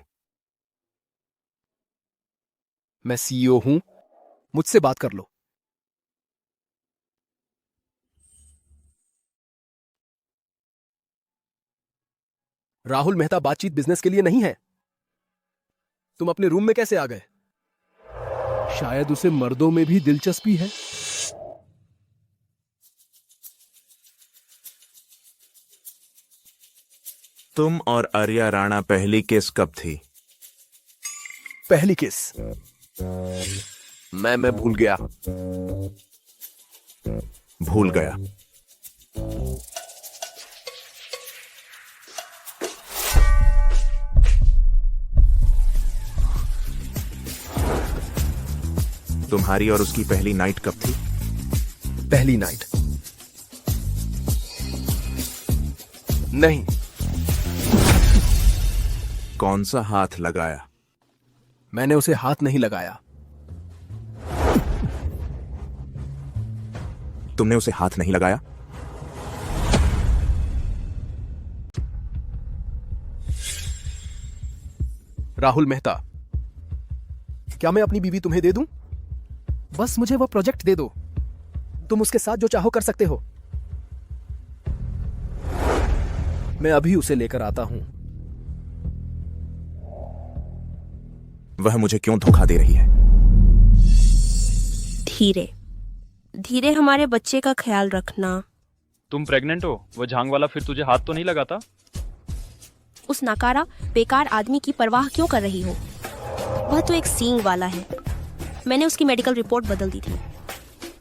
मैं सीईओ हूं, मुझसे बात कर लो। राहुल मेहता बातचीत बिजनेस के लिए नहीं है। तुम अपने रूम में कैसे आ गए? शायद उसे मर्दों में भी दिलचस्पी है। तुम और आर्या राणा पहली किस कब थी? पहली किस? मैं भूल गया। भूल गया? तुम्हारी और उसकी पहली नाइट कब थी? पहली नाइट? नहीं। कौन सा हाथ लगाया? मैंने उसे हाथ नहीं लगाया। तुमने उसे हाथ नहीं लगाया? राहुल मेहता, क्या मैं अपनी बीवी तुम्हें दे दूं? बस मुझे वह प्रोजेक्ट दे दो। तुम उसके साथ जो चाहो कर सकते हो। मैं अभी उसे लेकर आता हूं। वह मुझे क्यों धोखा दे रही है? धीरे धीरे हमारे बच्चे का ख्याल रखना। तुम प्रेग्नेंट हो? वो झांग वाला फिर तुझे हाथ तो नहीं लगाता? उस नकारा बेकार आदमी की परवाह क्यों कर रही हो? वह तो एक सींग वाला है। मैंने उसकी मेडिकल रिपोर्ट बदल दी थी।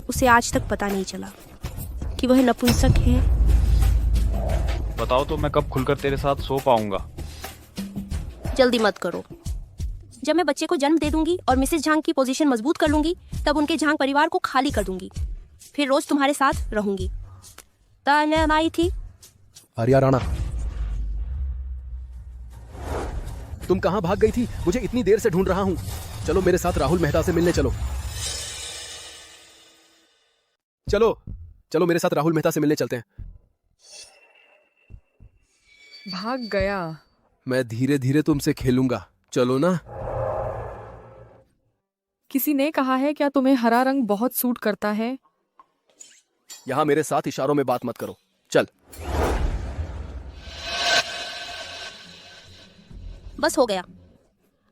उसे आज तक पता नहीं चला कि वह नपुंसक है। बताओ तो मैं कब खुलकर तेरे साथ सो पाऊंगा? जल्दी मत करो। जब मैं बच्चे को जन्म दे दूंगी और मिसेस झांग की पोजीशन मजबूत कर लूंगी, तब उनके झांग परिवार को खाली कर दूंगी। फिर रोज तुम्हारे साथ रहूंगी। तान्या आई थी। आर्या राणा, तुम कहां भाग गई थी? मुझे इतनी देर से ढूंढ रहा हूं। चलो मेरे साथ राहुल मेहता से मिलने चलो। चलो चलो मेरे साथ राहुल मेहता से मिलने चलते हैं। भाग गया। मैं धीरे धीरे तुमसे खेलूंगा, चलो ना। किसी ने कहा है क्या तुम्हें हरा रंग बहुत सूट करता है? यहां मेरे साथ इशारों में बात मत करो। चल। बस हो गया।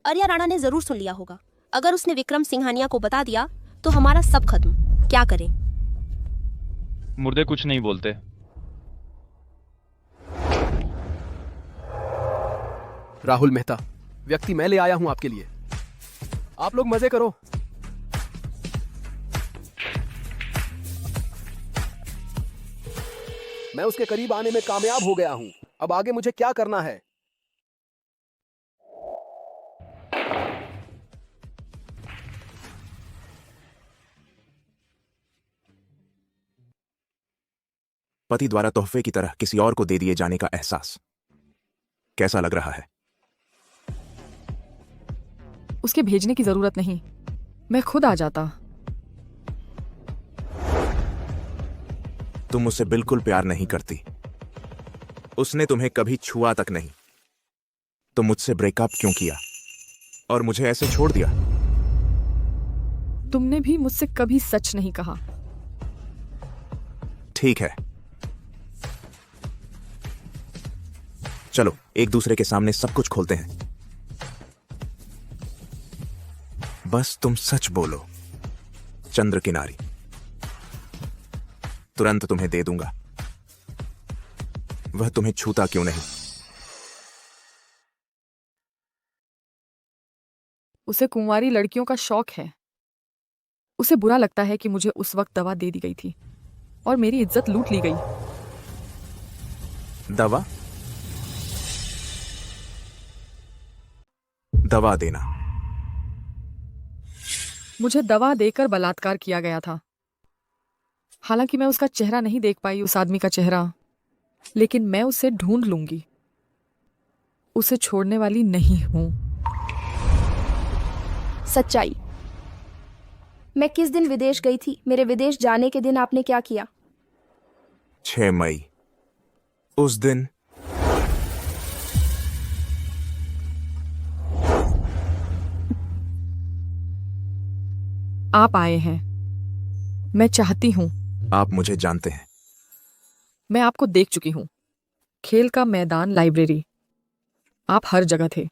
आर्या राणा ने जरूर सुन लिया होगा। अगर उसने विक्रम सिंघानिया को बता दिया तो हमारा सब खत्म। क्या करें? मुर्दे कुछ नहीं बोलते। राहुल मेहता, व्यक्ति मैं ले आया हूं आपके लिए। आप लोग मजे करो। मैं उसके करीब आने में कामयाब हो गया हूं। अब आगे मुझे क्या करना है? पति द्वारा तोहफे की तरह किसी और को दे दिए जाने का एहसास कैसा लग रहा है? उसके भेजने की जरूरत नहीं, मैं खुद आ जाता। तुम उससे बिल्कुल प्यार नहीं करती। उसने तुम्हें कभी छुआ तक नहीं। तुम मुझसे ब्रेकअप क्यों किया और मुझे ऐसे छोड़ दिया? तुमने भी मुझसे कभी सच नहीं कहा। ठीक है, चलो एक दूसरे के सामने सब कुछ खोलते हैं। बस तुम सच बोलो। चंद्र किनारी, तुरंत तुम्हें दे दूंगा। वह तुम्हें छूता क्यों नहीं? उसे कुंवारी लड़कियों का शौक है। उसे बुरा लगता है कि मुझे उस वक्त दवा दे दी गई थी और मेरी इज्जत लूट ली गई। दवा? दवा देना? मुझे दवा देकर बलात्कार किया गया था। हालांकि मैं उसका चेहरा नहीं देख पाई, उस आदमी का चेहरा, लेकिन मैं उसे ढूंढ लूंगी। उसे छोड़ने वाली नहीं हूं। सच्चाई, मैं किस दिन विदेश गई थी? मेरे विदेश जाने के दिन आपने क्या किया? 6 मई, उस दिन आप आए हैं। मैं चाहती हूं। आप मुझे जानते हैं। मैं आपको देख चुकी हूं। खेल का मैदान, लाइब्रेरी, आप हर जगह थे।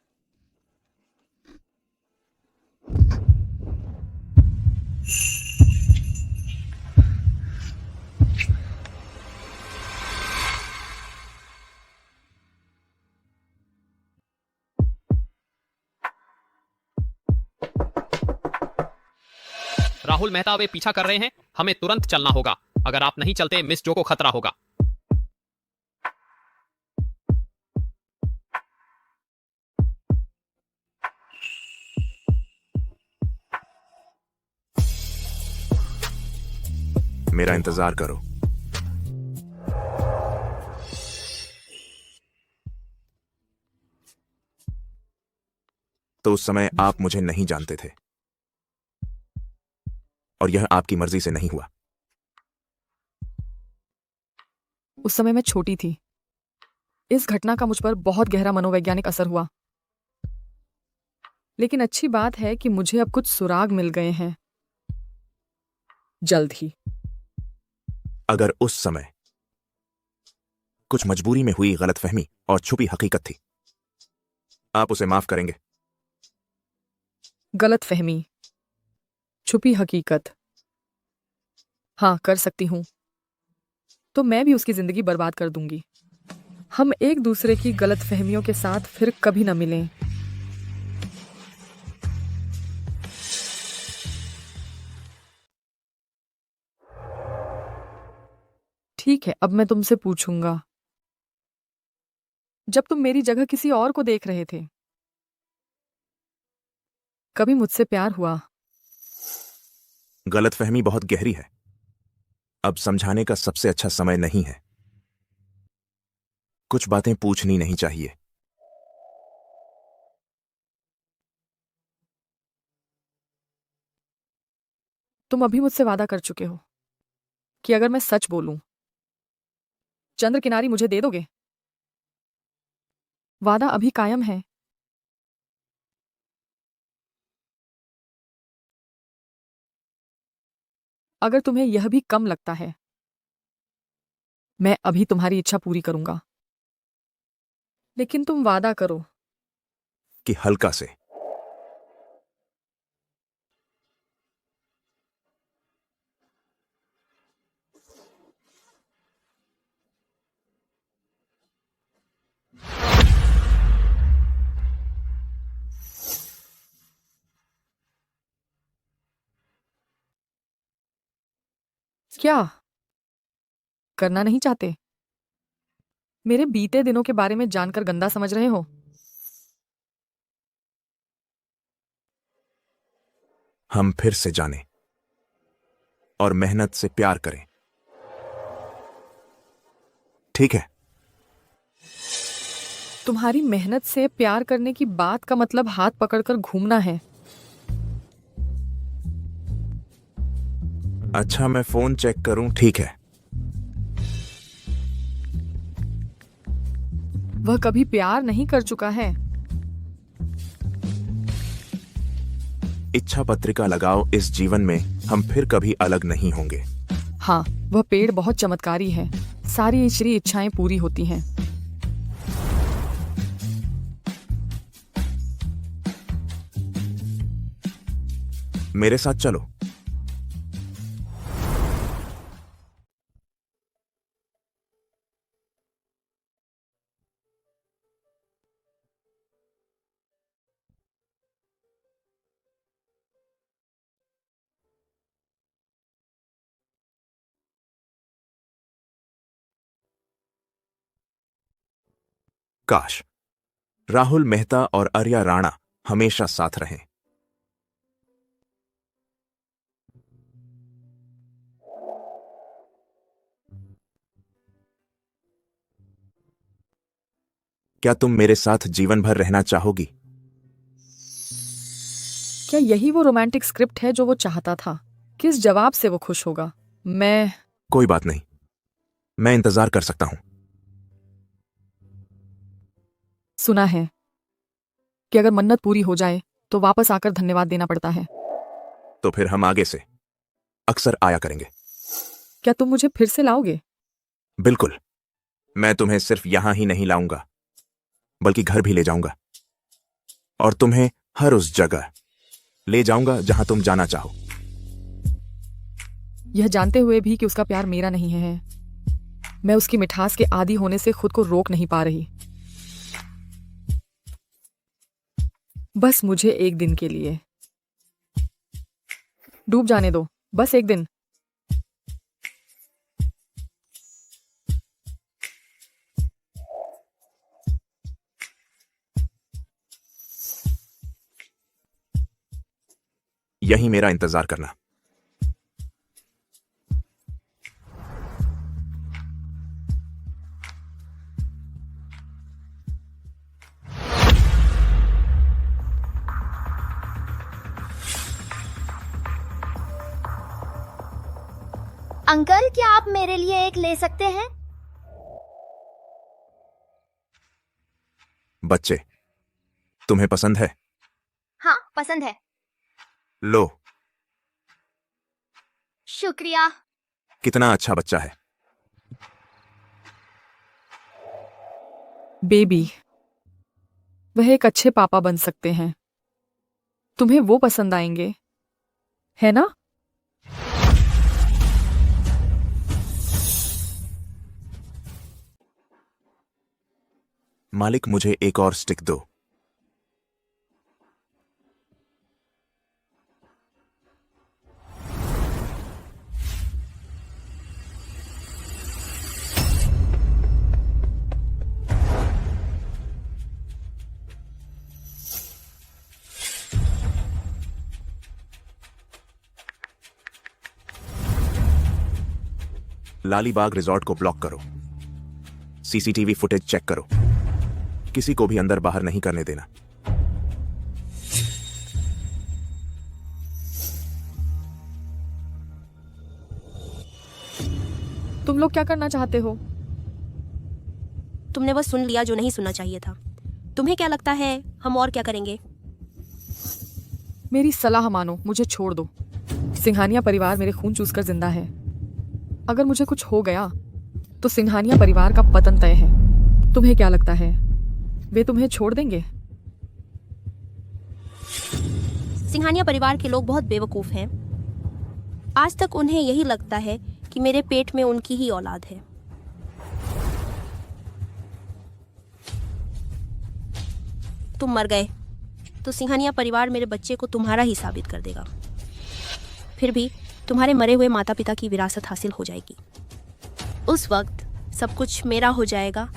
राहुल मेहता वे पीछा कर रहे हैं, हमें तुरंत चलना होगा। अगर आप नहीं चलते मिस जो को खतरा होगा। मेरा इंतजार करो। तो उस समय आप मुझे नहीं जानते थे और यह आपकी मर्जी से नहीं हुआ। उस समय मैं छोटी थी। इस घटना का मुझ पर बहुत गहरा मनोवैज्ञानिक असर हुआ। लेकिन अच्छी बात है कि मुझे अब कुछ सुराग मिल गए हैं। जल्द ही। अगर उस समय कुछ मजबूरी में हुई गलतफहमी और छुपी हकीकत थी, आप उसे माफ करेंगे? गलतफहमी, छुपी हकीकत, हाँ कर सकती हूं। तो मैं भी उसकी जिंदगी बर्बाद कर दूंगी। हम एक दूसरे की गलतफहमियों के साथ फिर कभी न मिलें। ठीक है, अब मैं तुमसे पूछूंगा, जब तुम मेरी जगह किसी और को देख रहे थे, कभी मुझसे प्यार हुआ? गलतफहमी बहुत गहरी है। अब समझाने का सबसे अच्छा समय नहीं है। कुछ बातें पूछनी नहीं चाहिए। तुम अभी मुझसे वादा कर चुके हो कि अगर मैं सच बोलूं, चंद्र किनारी मुझे दे दोगे। वादा अभी कायम है। अगर तुम्हें यह भी कम लगता है, मैं अभी तुम्हारी इच्छा पूरी करूंगा। लेकिन तुम वादा करो। कि हल्का से। क्या करना नहीं चाहते? मेरे बीते दिनों के बारे में जानकर गंदा समझ रहे हो? हम फिर से जाने और मेहनत से प्यार करें, ठीक है? तुम्हारी मेहनत से प्यार करने की बात का मतलब हाथ पकड़कर घूमना है। अच्छा, मैं फोन चेक करूं, ठीक है? वह कभी प्यार नहीं कर चुका है। इच्छा पत्रिका लगाओ, इस जीवन में हम फिर कभी अलग नहीं होंगे। हाँ, वह पेड़ बहुत चमत्कारी है। सारी ईश्वरी इच्छाएं पूरी होती हैं। मेरे साथ चलो। काश राहुल मेहता और आर्या राणा हमेशा साथ रहें। क्या तुम मेरे साथ जीवन भर रहना चाहोगी? क्या यही वो रोमांटिक स्क्रिप्ट है जो वो चाहता था? किस जवाब से वो खुश होगा? मैं कोई बात नहीं, मैं इंतजार कर सकता हूं। सुना है कि अगर मन्नत पूरी हो जाए तो वापस आकर धन्यवाद देना पड़ता है। तो फिर हम आगे से अक्सर आया करेंगे। क्या तुम मुझे फिर से लाओगे? बिल्कुल, मैं तुम्हें सिर्फ यहां ही नहीं लाऊंगा बल्कि घर भी ले जाऊंगा, और तुम्हें हर उस जगह ले जाऊंगा जहां तुम जाना चाहो। यह जानते हुए भी कि उसका प्यार मेरा नहीं है, मैं उसकी मिठास के आदी होने से खुद को रोक नहीं पा रही। बस मुझे एक दिन के लिए डूब जाने दो, बस एक दिन। यही मेरा इंतजार करना। अंकल, क्या आप मेरे लिए एक ले सकते हैं? बच्चे, तुम्हें पसंद है? हाँ, पसंद है। लो। शुक्रिया। कितना अच्छा बच्चा है। बेबी, वह एक अच्छे पापा बन सकते हैं। तुम्हें वो पसंद आएंगे, है ना? मालिक, मुझे एक और स्टिक दो। लालीबाग रिजॉर्ट को ब्लॉक करो। सीसीटीवी फुटेज चेक करो। किसी को भी अंदर बाहर नहीं करने देना। तुम लोग क्या करना चाहते हो? तुमने बस सुन लिया जो नहीं सुनना चाहिए था। तुम्हें क्या लगता है हम और क्या करेंगे? मेरी सलाह मानो, मुझे छोड़ दो। सिंघानिया परिवार मेरे खून चूसकर जिंदा है। अगर मुझे कुछ हो गया तो सिंघानिया परिवार का पतन तय है। तुम्हें क्या लगता है वे तुम्हें छोड़ देंगे? सिंघानिया परिवार के लोग बहुत बेवकूफ हैं। आज तक उन्हें यही लगता है कि मेरे पेट में उनकी ही औलाद है। तुम मर गए तो सिंघानिया परिवार मेरे बच्चे को तुम्हारा ही साबित कर देगा। फिर भी तुम्हारे मरे हुए माता पिता की विरासत हासिल हो जाएगी। उस वक्त सब कुछ मेरा हो जाएगा।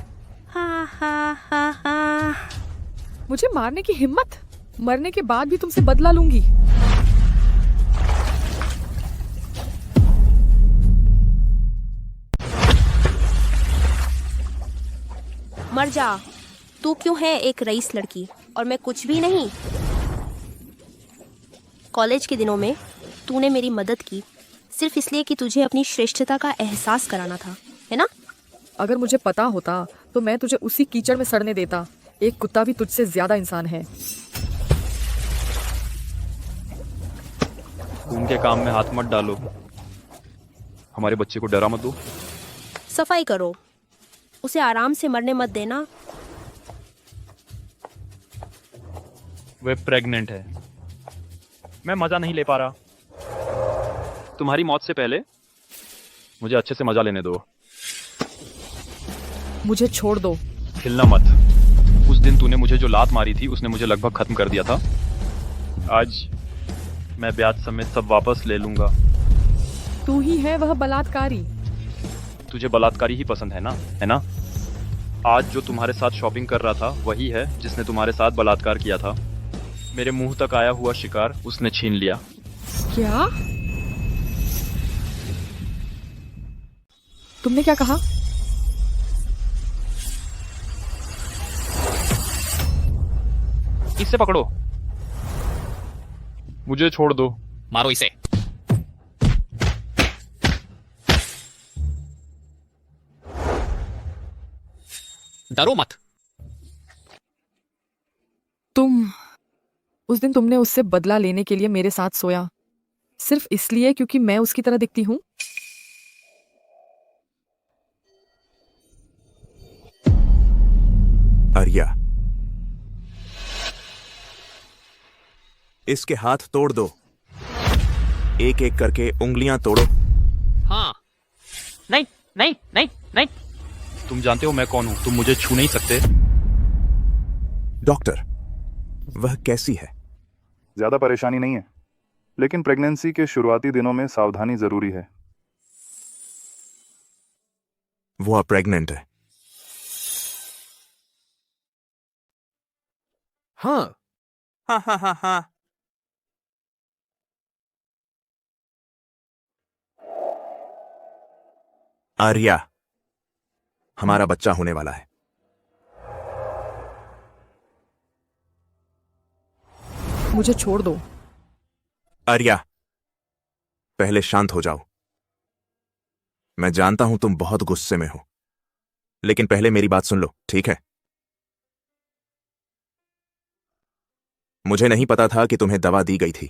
हा हा हा हा। मुझे मारने की हिम्मत? मरने के बाद भी तुमसे बदला लूंगी। मर जा। तू क्यों है एक रईस लड़की और मैं कुछ भी नहीं। कॉलेज के दिनों में तूने मेरी मदद की सिर्फ इसलिए कि तुझे अपनी श्रेष्ठता का एहसास कराना था, है ना? अगर मुझे पता होता तो मैं तुझे उसी कीचड़ में सड़ने देता। एक कुत्ता भी तुझसे ज्यादा इंसान है। खून के काम में हाथ मत डालो। हमारे बच्चे को डरा मत दो। सफाई करो, उसे आराम से मरने मत देना। वह प्रेग्नेंट है। मैं मजा नहीं ले पा रहा। तुम्हारी मौत से पहले मुझे अच्छे से मजा लेने दो। मुझे छोड़ दो। हिलना मत। उस दिन तूने मुझे जो लात मारी थी उसने मुझे लगभग खत्म कर दिया था। आज मैं ब्याज समेत सब वापस ले लूंगा। तू ही है वह बलात्कारी। तुझे बलात्कारी ही पसंद है ना? आज जो तुम्हारे साथ शॉपिंग कर रहा था वही है जिसने तुम्हारे साथ बलात्कार किया था। मेरे मुंह तक आया हुआ शिकार उसने छीन लिया। क्या? तुमने क्या कहा? इसे पकड़ो। मुझे छोड़ दो। मारो इसे। डरो मत। उस दिन तुमने उससे बदला लेने के लिए मेरे साथ सोया, सिर्फ इसलिए क्योंकि मैं उसकी तरह दिखती हूं? आर्या, इसके हाथ तोड़ दो, एक एक करके उंगलियां तोड़ो। हाँ। नहीं नहीं नहीं नहीं, तुम जानते हो मैं कौन हूं, तुम मुझे छू नहीं सकते। डॉक्टर, वह कैसी है? ज्यादा परेशानी नहीं है, लेकिन प्रेगनेंसी के शुरुआती दिनों में सावधानी जरूरी है। वो अब प्रेग्नेंट है। हाँ हाँ हाँ हाँ हाँ। आर्या, हमारा बच्चा होने वाला है। मुझे छोड़ दो। आर्या, पहले शांत हो जाओ। मैं जानता हूं तुम बहुत गुस्से में हो, लेकिन पहले मेरी बात सुन लो, ठीक है? मुझे नहीं पता था कि तुम्हें दवा दी गई थी।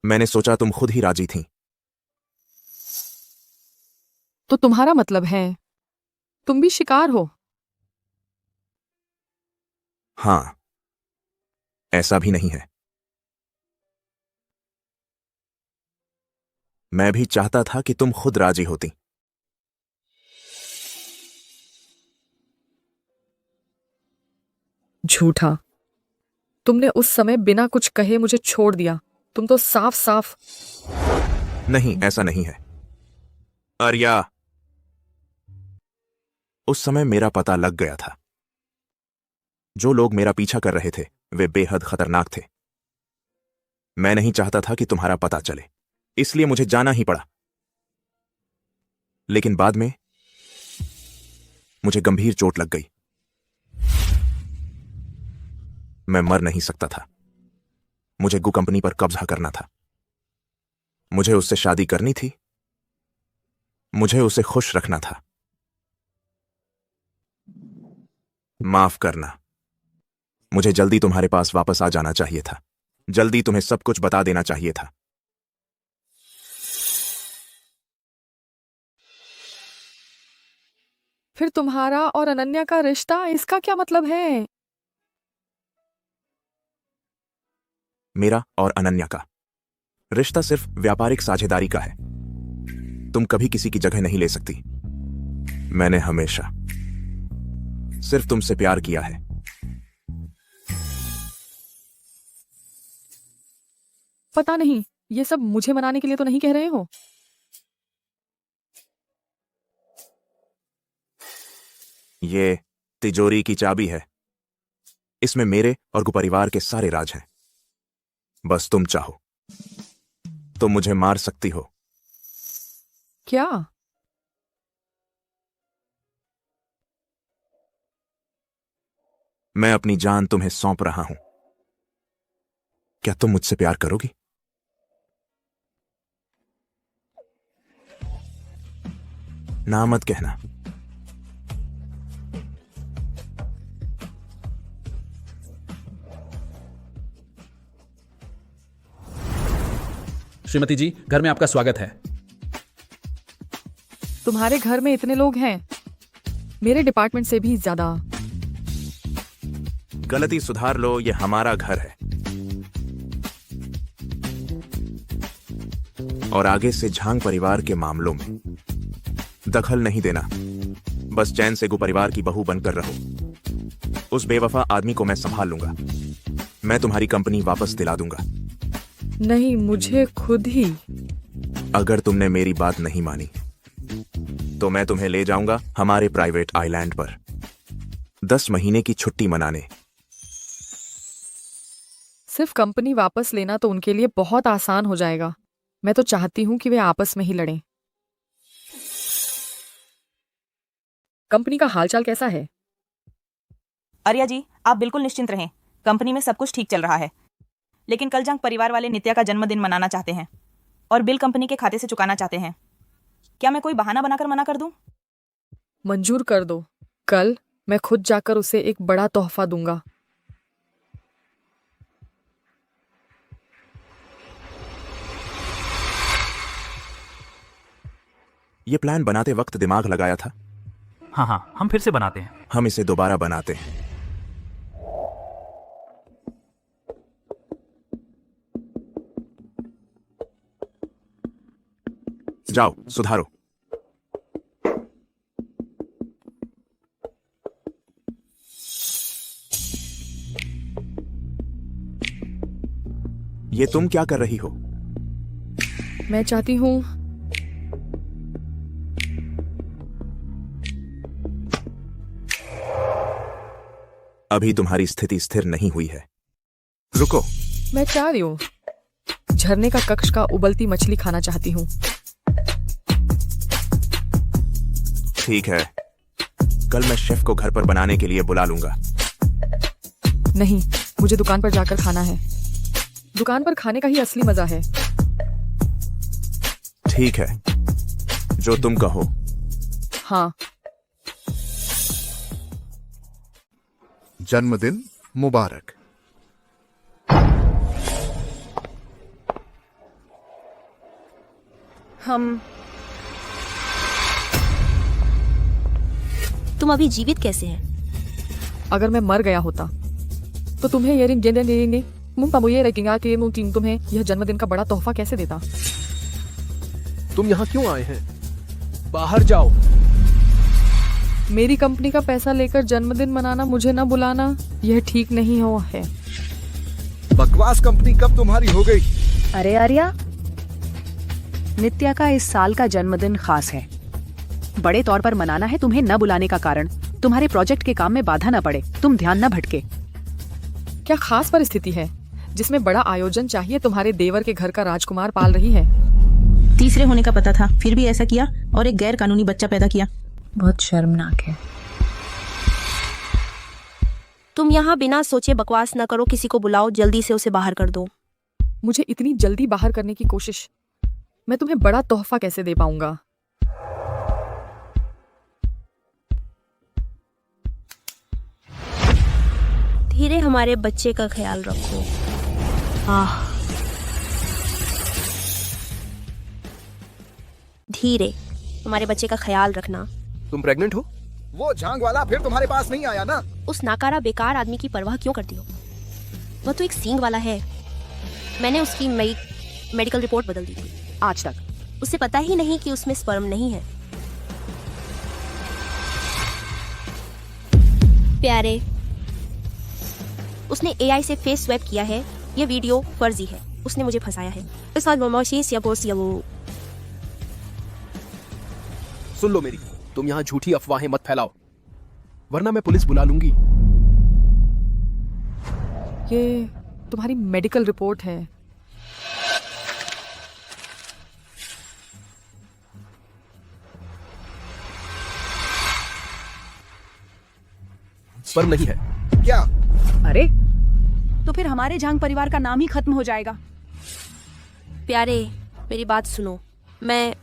मैंने सोचा तुम खुद ही राजी थी। तो तुम्हारा मतलब है तुम भी शिकार हो? हां, ऐसा भी नहीं है। मैं भी चाहता था कि तुम खुद राजी होती। झूठा। तुमने उस समय बिना कुछ कहे मुझे छोड़ दिया। तुम तो साफ साफ। नहीं, ऐसा नहीं है आर्या। उस समय मेरा पता लग गया था। जो लोग मेरा पीछा कर रहे थे वे बेहद खतरनाक थे। मैं नहीं चाहता था कि तुम्हारा पता चले, इसलिए मुझे जाना ही पड़ा। लेकिन बाद में मुझे गंभीर चोट लग गई। मैं मर नहीं सकता था। मुझे गु कंपनी पर कब्जा करना था। मुझे उससे शादी करनी थी। मुझे उसे खुश रखना था। माफ करना। मुझे जल्दी तुम्हारे पास वापस आ जाना चाहिए था। जल्दी तुम्हें सब कुछ बता देना चाहिए था। फिर तुम्हारा और अनन्या का रिश्ता, इसका क्या मतलब है? मेरा और अनन्या का रिश्ता सिर्फ व्यापारिक साझेदारी का है। तुम कभी किसी की जगह नहीं ले सकती। मैंने हमेशा सिर्फ तुमसे प्यार किया है। पता नहीं, ये सब मुझे मनाने के लिए तो नहीं कह रहे हो? ये तिजोरी की चाबी है। इसमें मेरे और परिवार के सारे राज हैं। बस तुम चाहो तो मुझे मार सकती हो। क्या? मैं अपनी जान तुम्हें सौंप रहा हूं। क्या तुम मुझसे प्यार करोगी? ना मत कहना। श्रीमती जी, घर में आपका स्वागत है। तुम्हारे घर में इतने लोग हैं, मेरे डिपार्टमेंट से भी ज्यादा। गलती सुधार लो, ये हमारा घर है। और आगे से झांग परिवार के मामलों में दखल नहीं देना। बस चैन से गु परिवार की बहू बनकर रहो। उस बेवफा आदमी को मैं संभाल लूंगा। मैं तुम्हारी कंपनी वापस दिला दूंगा। नहीं, मुझे खुद ही। अगर तुमने मेरी बात नहीं मानी तो मैं तुम्हें ले जाऊंगा हमारे प्राइवेट आइलैंड पर 10 महीने की छुट्टी मनाने। सिर्फ कंपनी वापस लेना तो उनके लिए बहुत आसान हो जाएगा। मैं तो चाहती हूं कि वे आपस में ही लड़ें। कंपनी का हालचाल कैसा है? आर्या जी, आप बिल्कुल निश्चिंत रहें। कंपनी में सब कुछ ठीक चल रहा है। लेकिन कल जंग परिवार वाले नित्या का जन्मदिन मनाना चाहते हैं और बिल कंपनी के खाते से चुकाना चाहते हैं। क्या मैं कोई बहाना बनाकर मना कर दूं? मंजूर कर दो। कल मैं खुद जाकर उसे एक बड़ा तोहफा दूंगा। ये प्लान बनाते वक्त दिमाग लगाया था। हाँ हाँ, हम फिर से बनाते हैं। हम इसे दोबारा बनाते हैं। जाओ, सुधारो। ये तुम क्या कर रही हो? मैं चाहती हूँ अभी तुम्हारी स्थिति स्थिर नहीं हुई है। रुको। मैं चाह रही हूँ झरने का कक्ष का उबलती मछली खाना चाहती हूँ। ठीक है, कल मैं शेफ को घर पर बनाने के लिए बुला लूंगा। नहीं, मुझे दुकान पर जाकर खाना है। दुकान पर खाने का ही असली मजा है। ठीक है, जो तुम कहो। हाँ। जन्मदिन मुबारक। तुम अभी जीवित कैसे हैं? अगर मैं मर गया होता तो तुम्हें ये रिंग देंगे मुझे रखेगा कि तुम्हें यह जन्मदिन का बड़ा तोहफा कैसे देता। तुम यहाँ क्यों आए हैं? बाहर जाओ। मेरी कंपनी का पैसा लेकर जन्मदिन मनाना, मुझे न बुलाना, यह ठीक नहीं हो है। बकवास कंपनी कब तुम्हारी हो गई? अरे आर्या, नित्या का इस साल का जन्मदिन खास है। बड़े तौर पर मनाना है। तुम्हें न बुलाने का कारण तुम्हारे प्रोजेक्ट के काम में बाधा न पड़े, तुम ध्यान न भटके। क्या खास परिस्थिति है जिसमें बड़ा आयोजन चाहिए? तुम्हारे देवर के घर का राजकुमार पाल रही है। तीसरे होने का पता था, फिर भी ऐसा किया और एक गैर कानूनी बच्चा पैदा किया। बहुत शर्मनाक है। तुम यहाँ बिना सोचे बकवास न करो, किसी को बुलाओ, जल्दी से उसे बाहर कर दो। मुझे इतनी जल्दी बाहर करने की कोशिश, मैं तुम्हें बड़ा तोहफा कैसे दे पाऊंगा? धीरे हमारे बच्चे का ख्याल रखो। धीरे तुम्हारे बच्चे का ख्याल रखना। तुम प्रेग्नेंट हो? वो झांग वाला फिर तुम्हारे पास नहीं आया ना? उस नाकारा बेकार आदमी की परवाह क्यों करती हो? वह तो एक सींग वाला है। मैंने उसकी मेडिकल रिपोर्ट बदल दी थी। आज तक उसे पता ही नहीं कि उसमें स्पर्म नहीं है। प्यारे, उसने एआई से फेस स्वैप किया है। यह वीडियो फर्जी है। उसने मुझे फंसाया है। इस बात सुन लो मेरी, तुम यहाँ झूठी अफवाहें मत फैलाओ, वरना मैं पुलिस बुला लूंगी। ये तुम्हारी मेडिकल रिपोर्ट है। स्पर्म नहीं है। क्या? अरे, तो फिर हमारे झांग परिवार का नाम ही खत्म हो जाएगा। प्यारे, मेरी बात सुनो। मैं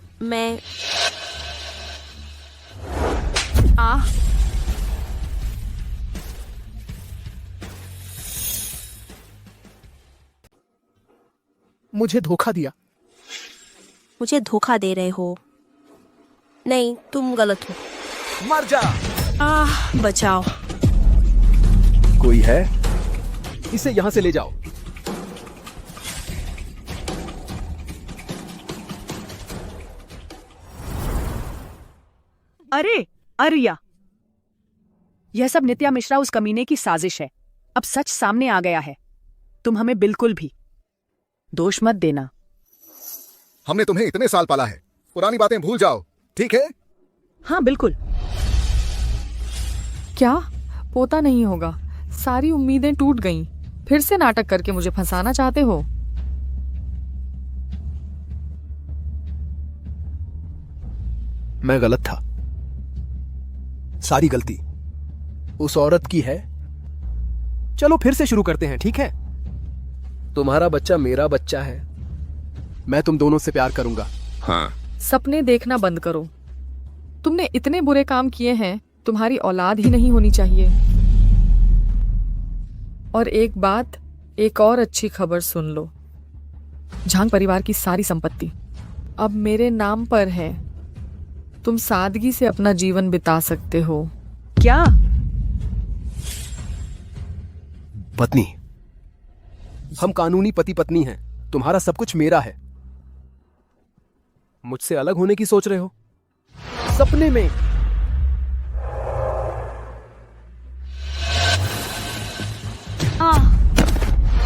मुझे धोखा दिया। मुझे धोखा दे रहे हो? नहीं, तुम गलत हो। मर जा। बचाओ। कोई है? इसे यहां से ले जाओ। अरे आर्या, यह सब नित्या मिश्रा उस कमीने की साजिश है। अब सच सामने आ गया है। तुम हमें बिल्कुल भी दोष मत देना। हमने तुम्हें इतने साल पाला है, पुरानी बातें भूल जाओ, ठीक है? हाँ बिल्कुल। क्या? पोता नहीं होगा? सारी उम्मीदें टूट गईं। फिर से नाटक करके मुझे फंसाना चाहते हो? मैं गलत था। सारी गलती उस औरत की है। चलो फिर से शुरू करते हैं, ठीक है? तुम्हारा बच्चा मेरा बच्चा है। मैं तुम दोनों से प्यार करूंगा। हाँ। सपने देखना बंद करो। तुमने इतने बुरे काम किए हैं तुम्हारी औलाद ही नहीं होनी चाहिए। और एक बात, एक और अच्छी खबर सुन लो। झांग परिवार की सारी संपत्ति अब मेरे नाम पर है। तुम सादगी से अपना जीवन बिता सकते हो। क्या? पत्नी, हम कानूनी पति पत्नी हैं। तुम्हारा सब कुछ मेरा है। मुझसे अलग होने की सोच रहे हो? सपने में।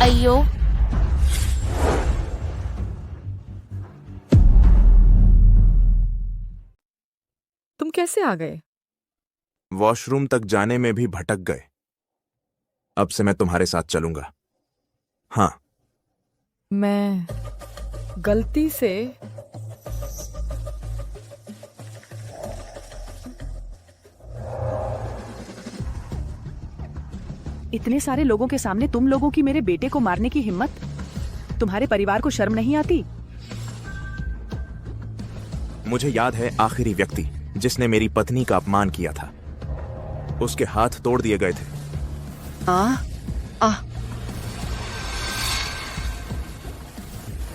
अयो, तुम कैसे आ गए? वॉशरूम तक जाने में भी भटक गए। अब से मैं तुम्हारे साथ चलूंगा। हाँ। मैं गलती से इतने सारे लोगों के सामने तुम लोगों की मेरे बेटे को मारने की हिम्मत? तुम्हारे परिवार को शर्म नहीं आती? मुझे याद है आखिरी व्यक्ति जिसने मेरी पत्नी का अपमान किया था, उसके हाथ तोड़ दिए गए थे।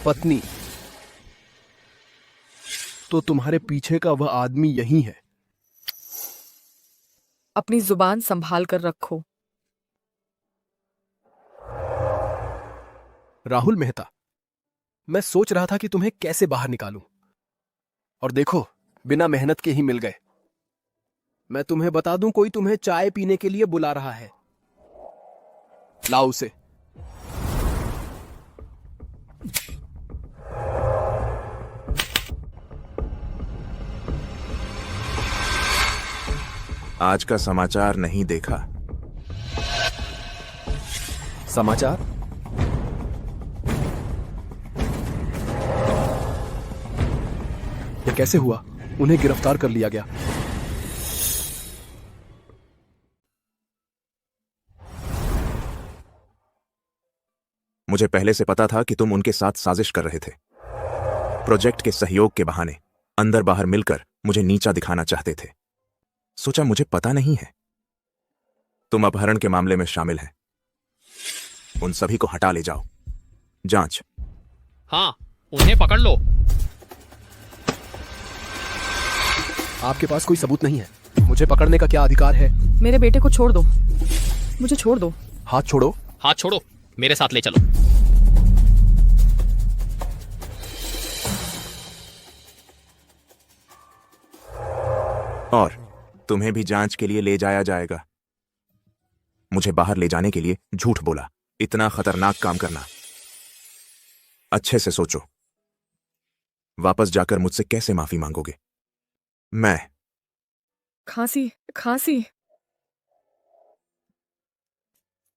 पत्नी, तो तुम्हारे पीछे का वह आदमी यही है। अपनी जुबान संभाल कर रखो। राहुल मेहता, मैं सोच रहा था कि तुम्हें कैसे बाहर निकालूं, और देखो बिना मेहनत के ही मिल गए। मैं तुम्हें बता दूं, कोई तुम्हें चाय पीने के लिए बुला रहा है। लाओ उसे। आज का समाचार नहीं देखा? समाचार? यह कैसे हुआ? उन्हें गिरफ्तार कर लिया गया। मुझे पहले से पता था कि तुम उनके साथ साजिश कर रहे थे। प्रोजेक्ट के सहयोग के बहाने अंदर बाहर मिलकर मुझे नीचा दिखाना चाहते थे। सोचा मुझे पता नहीं है। तुम अपहरण के मामले में शामिल हैं। उन सभी को हटा ले जाओ। जांच। हाँ, उन्हें पकड़ लो। आपके पास कोई सबूत नहीं है। मुझे पकड़ने का क्या अधिकार है? मेरे बेटे को छोड़ दो। मुझे छोड़ दो। हाथ छोड़ो। हाथ छोड़ो, मेरे साथ ले चलो। और तुम्हें भी जांच के लिए ले जाया जाएगा। मुझे बाहर ले जाने के लिए झूठ बोला। इतना खतरनाक काम करना। अच्छे से सोचो, वापस जाकर मुझसे कैसे माफी मांगोगे? मैं खांसी।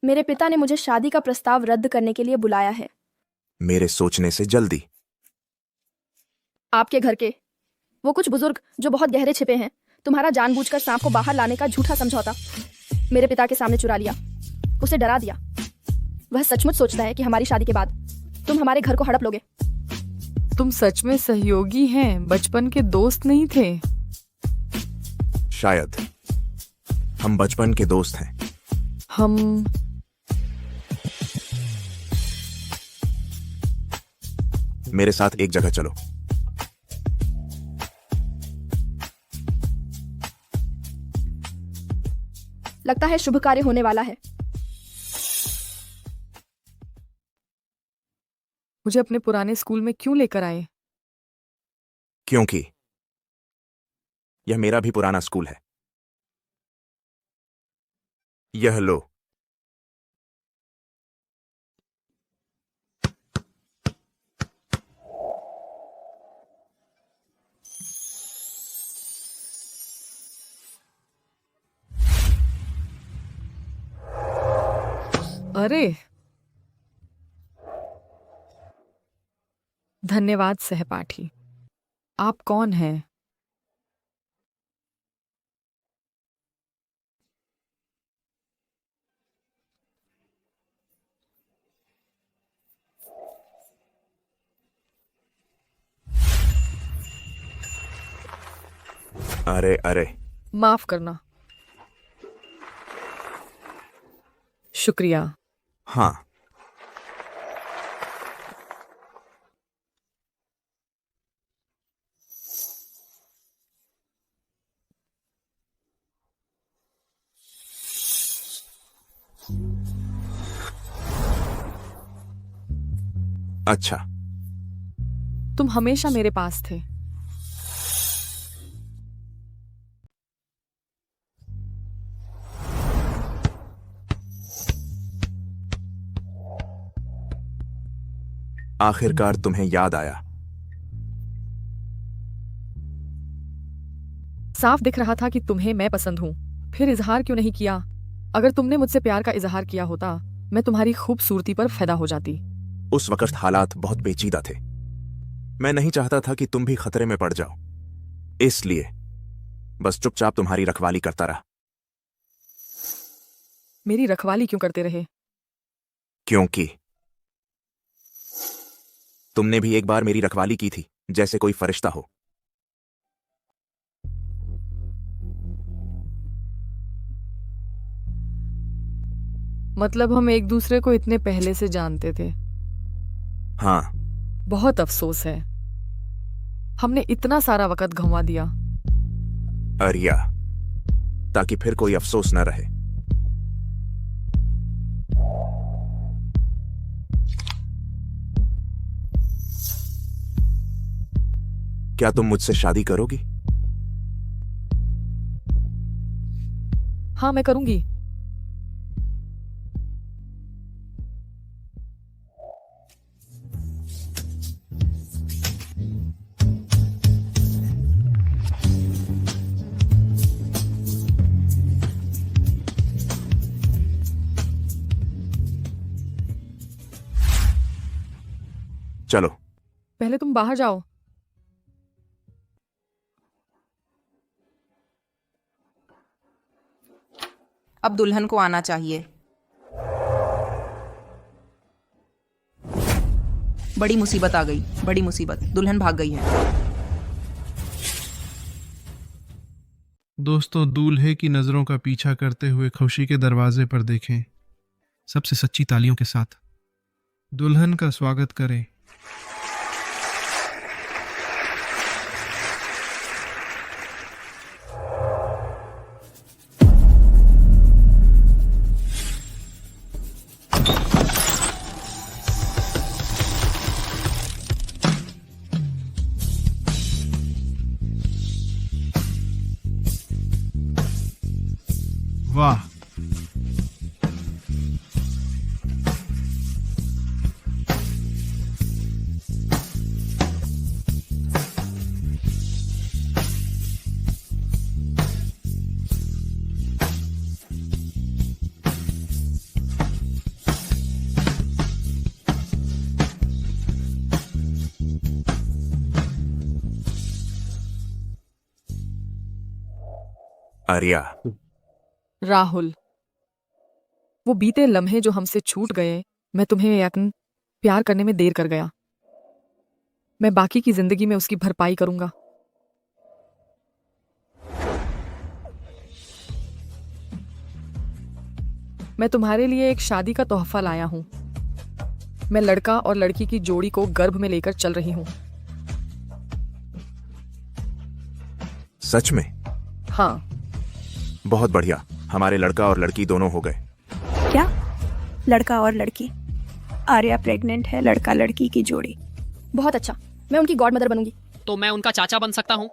मेरे पिता ने मुझे शादी का प्रस्ताव रद्द करने के लिए बुलाया है। मेरे सोचने से जल्दी। आपके घर के वो कुछ बुजुर्ग जो बहुत गहरे छिपे हैं, तुम्हारा जानबूझकर सांप को बाहर लाने का झूठा समझौता मेरे पिता के सामने चुरा लिया, उसे डरा दिया। वह सचमुच सोचता है कि हमारी शादी के बाद तुम हमारे घर को हड़प लोगे। तुम सच में सहयोगी हैं, बचपन के दोस्त नहीं थे। शायद हम बचपन के दोस्त हैं। हम मेरे साथ एक जगह चलो। लगता है शुभ कार्य होने वाला है। मुझे अपने पुराने स्कूल में क्यों लेकर आए? क्योंकि यह मेरा भी पुराना स्कूल है। यह लो। अरे धन्यवाद सहपाठी। आप कौन हैं? अरे माफ करना, शुक्रिया। हाँ, अच्छा, तुम हमेशा मेरे पास थे। आखिरकार तुम्हें याद आया। साफ दिख रहा था कि तुम्हें मैं पसंद हूं, फिर इजहार क्यों नहीं किया? अगर तुमने मुझसे प्यार का इजहार किया होता, मैं तुम्हारी खूबसूरती पर फिदा हो जाती। उस वक्त हालात बहुत पेचीदा थे। मैं नहीं चाहता था कि तुम भी खतरे में पड़ जाओ, इसलिए बस चुपचाप तुम्हारी रखवाली करता रहा। मेरी रखवाली क्यों करते रहे? क्योंकि तुमने भी एक बार मेरी रखवाली की थी, जैसे कोई फरिश्ता हो। मतलब हम एक दूसरे को इतने पहले से जानते थे। हाँ, बहुत अफसोस है, हमने इतना सारा वक्त गंवा दिया। आर्या, ताकि फिर कोई अफसोस न रहे। क्या तुम मुझसे शादी करोगी? हाँ, मैं करूंगी। चलो, पहले तुम बाहर जाओ। अब दुल्हन को आना चाहिए। बड़ी मुसीबत आ गई, बड़ी मुसीबत। दुल्हन भाग गई है। दोस्तों, दूल्हे की नजरों का पीछा करते हुए खुशी के दरवाजे पर देखें। सबसे सच्ची तालियों के साथ दुल्हन का स्वागत करें। वाह, आर्या। राहुल, वो बीते लम्हे जो हमसे छूट गए, मैं तुम्हें यकीन प्यार करने में देर कर गया। मैं बाकी की जिंदगी में उसकी भरपाई करूंगा। मैं तुम्हारे लिए एक शादी का तोहफा लाया हूं। मैं लड़का और लड़की की जोड़ी को गर्भ में लेकर चल रही हूं। सच में? हाँ। बहुत बढ़िया, हमारे लड़का और लड़की दोनों हो गए। क्या? लड़का और लड़की? आर्या प्रेग्नेंट है, लड़का लड़की की जोड़ी। बहुत अच्छा, मैं उनकी गॉड मदर बनूंगी। तो मैं उनका चाचा बन सकता हूँ?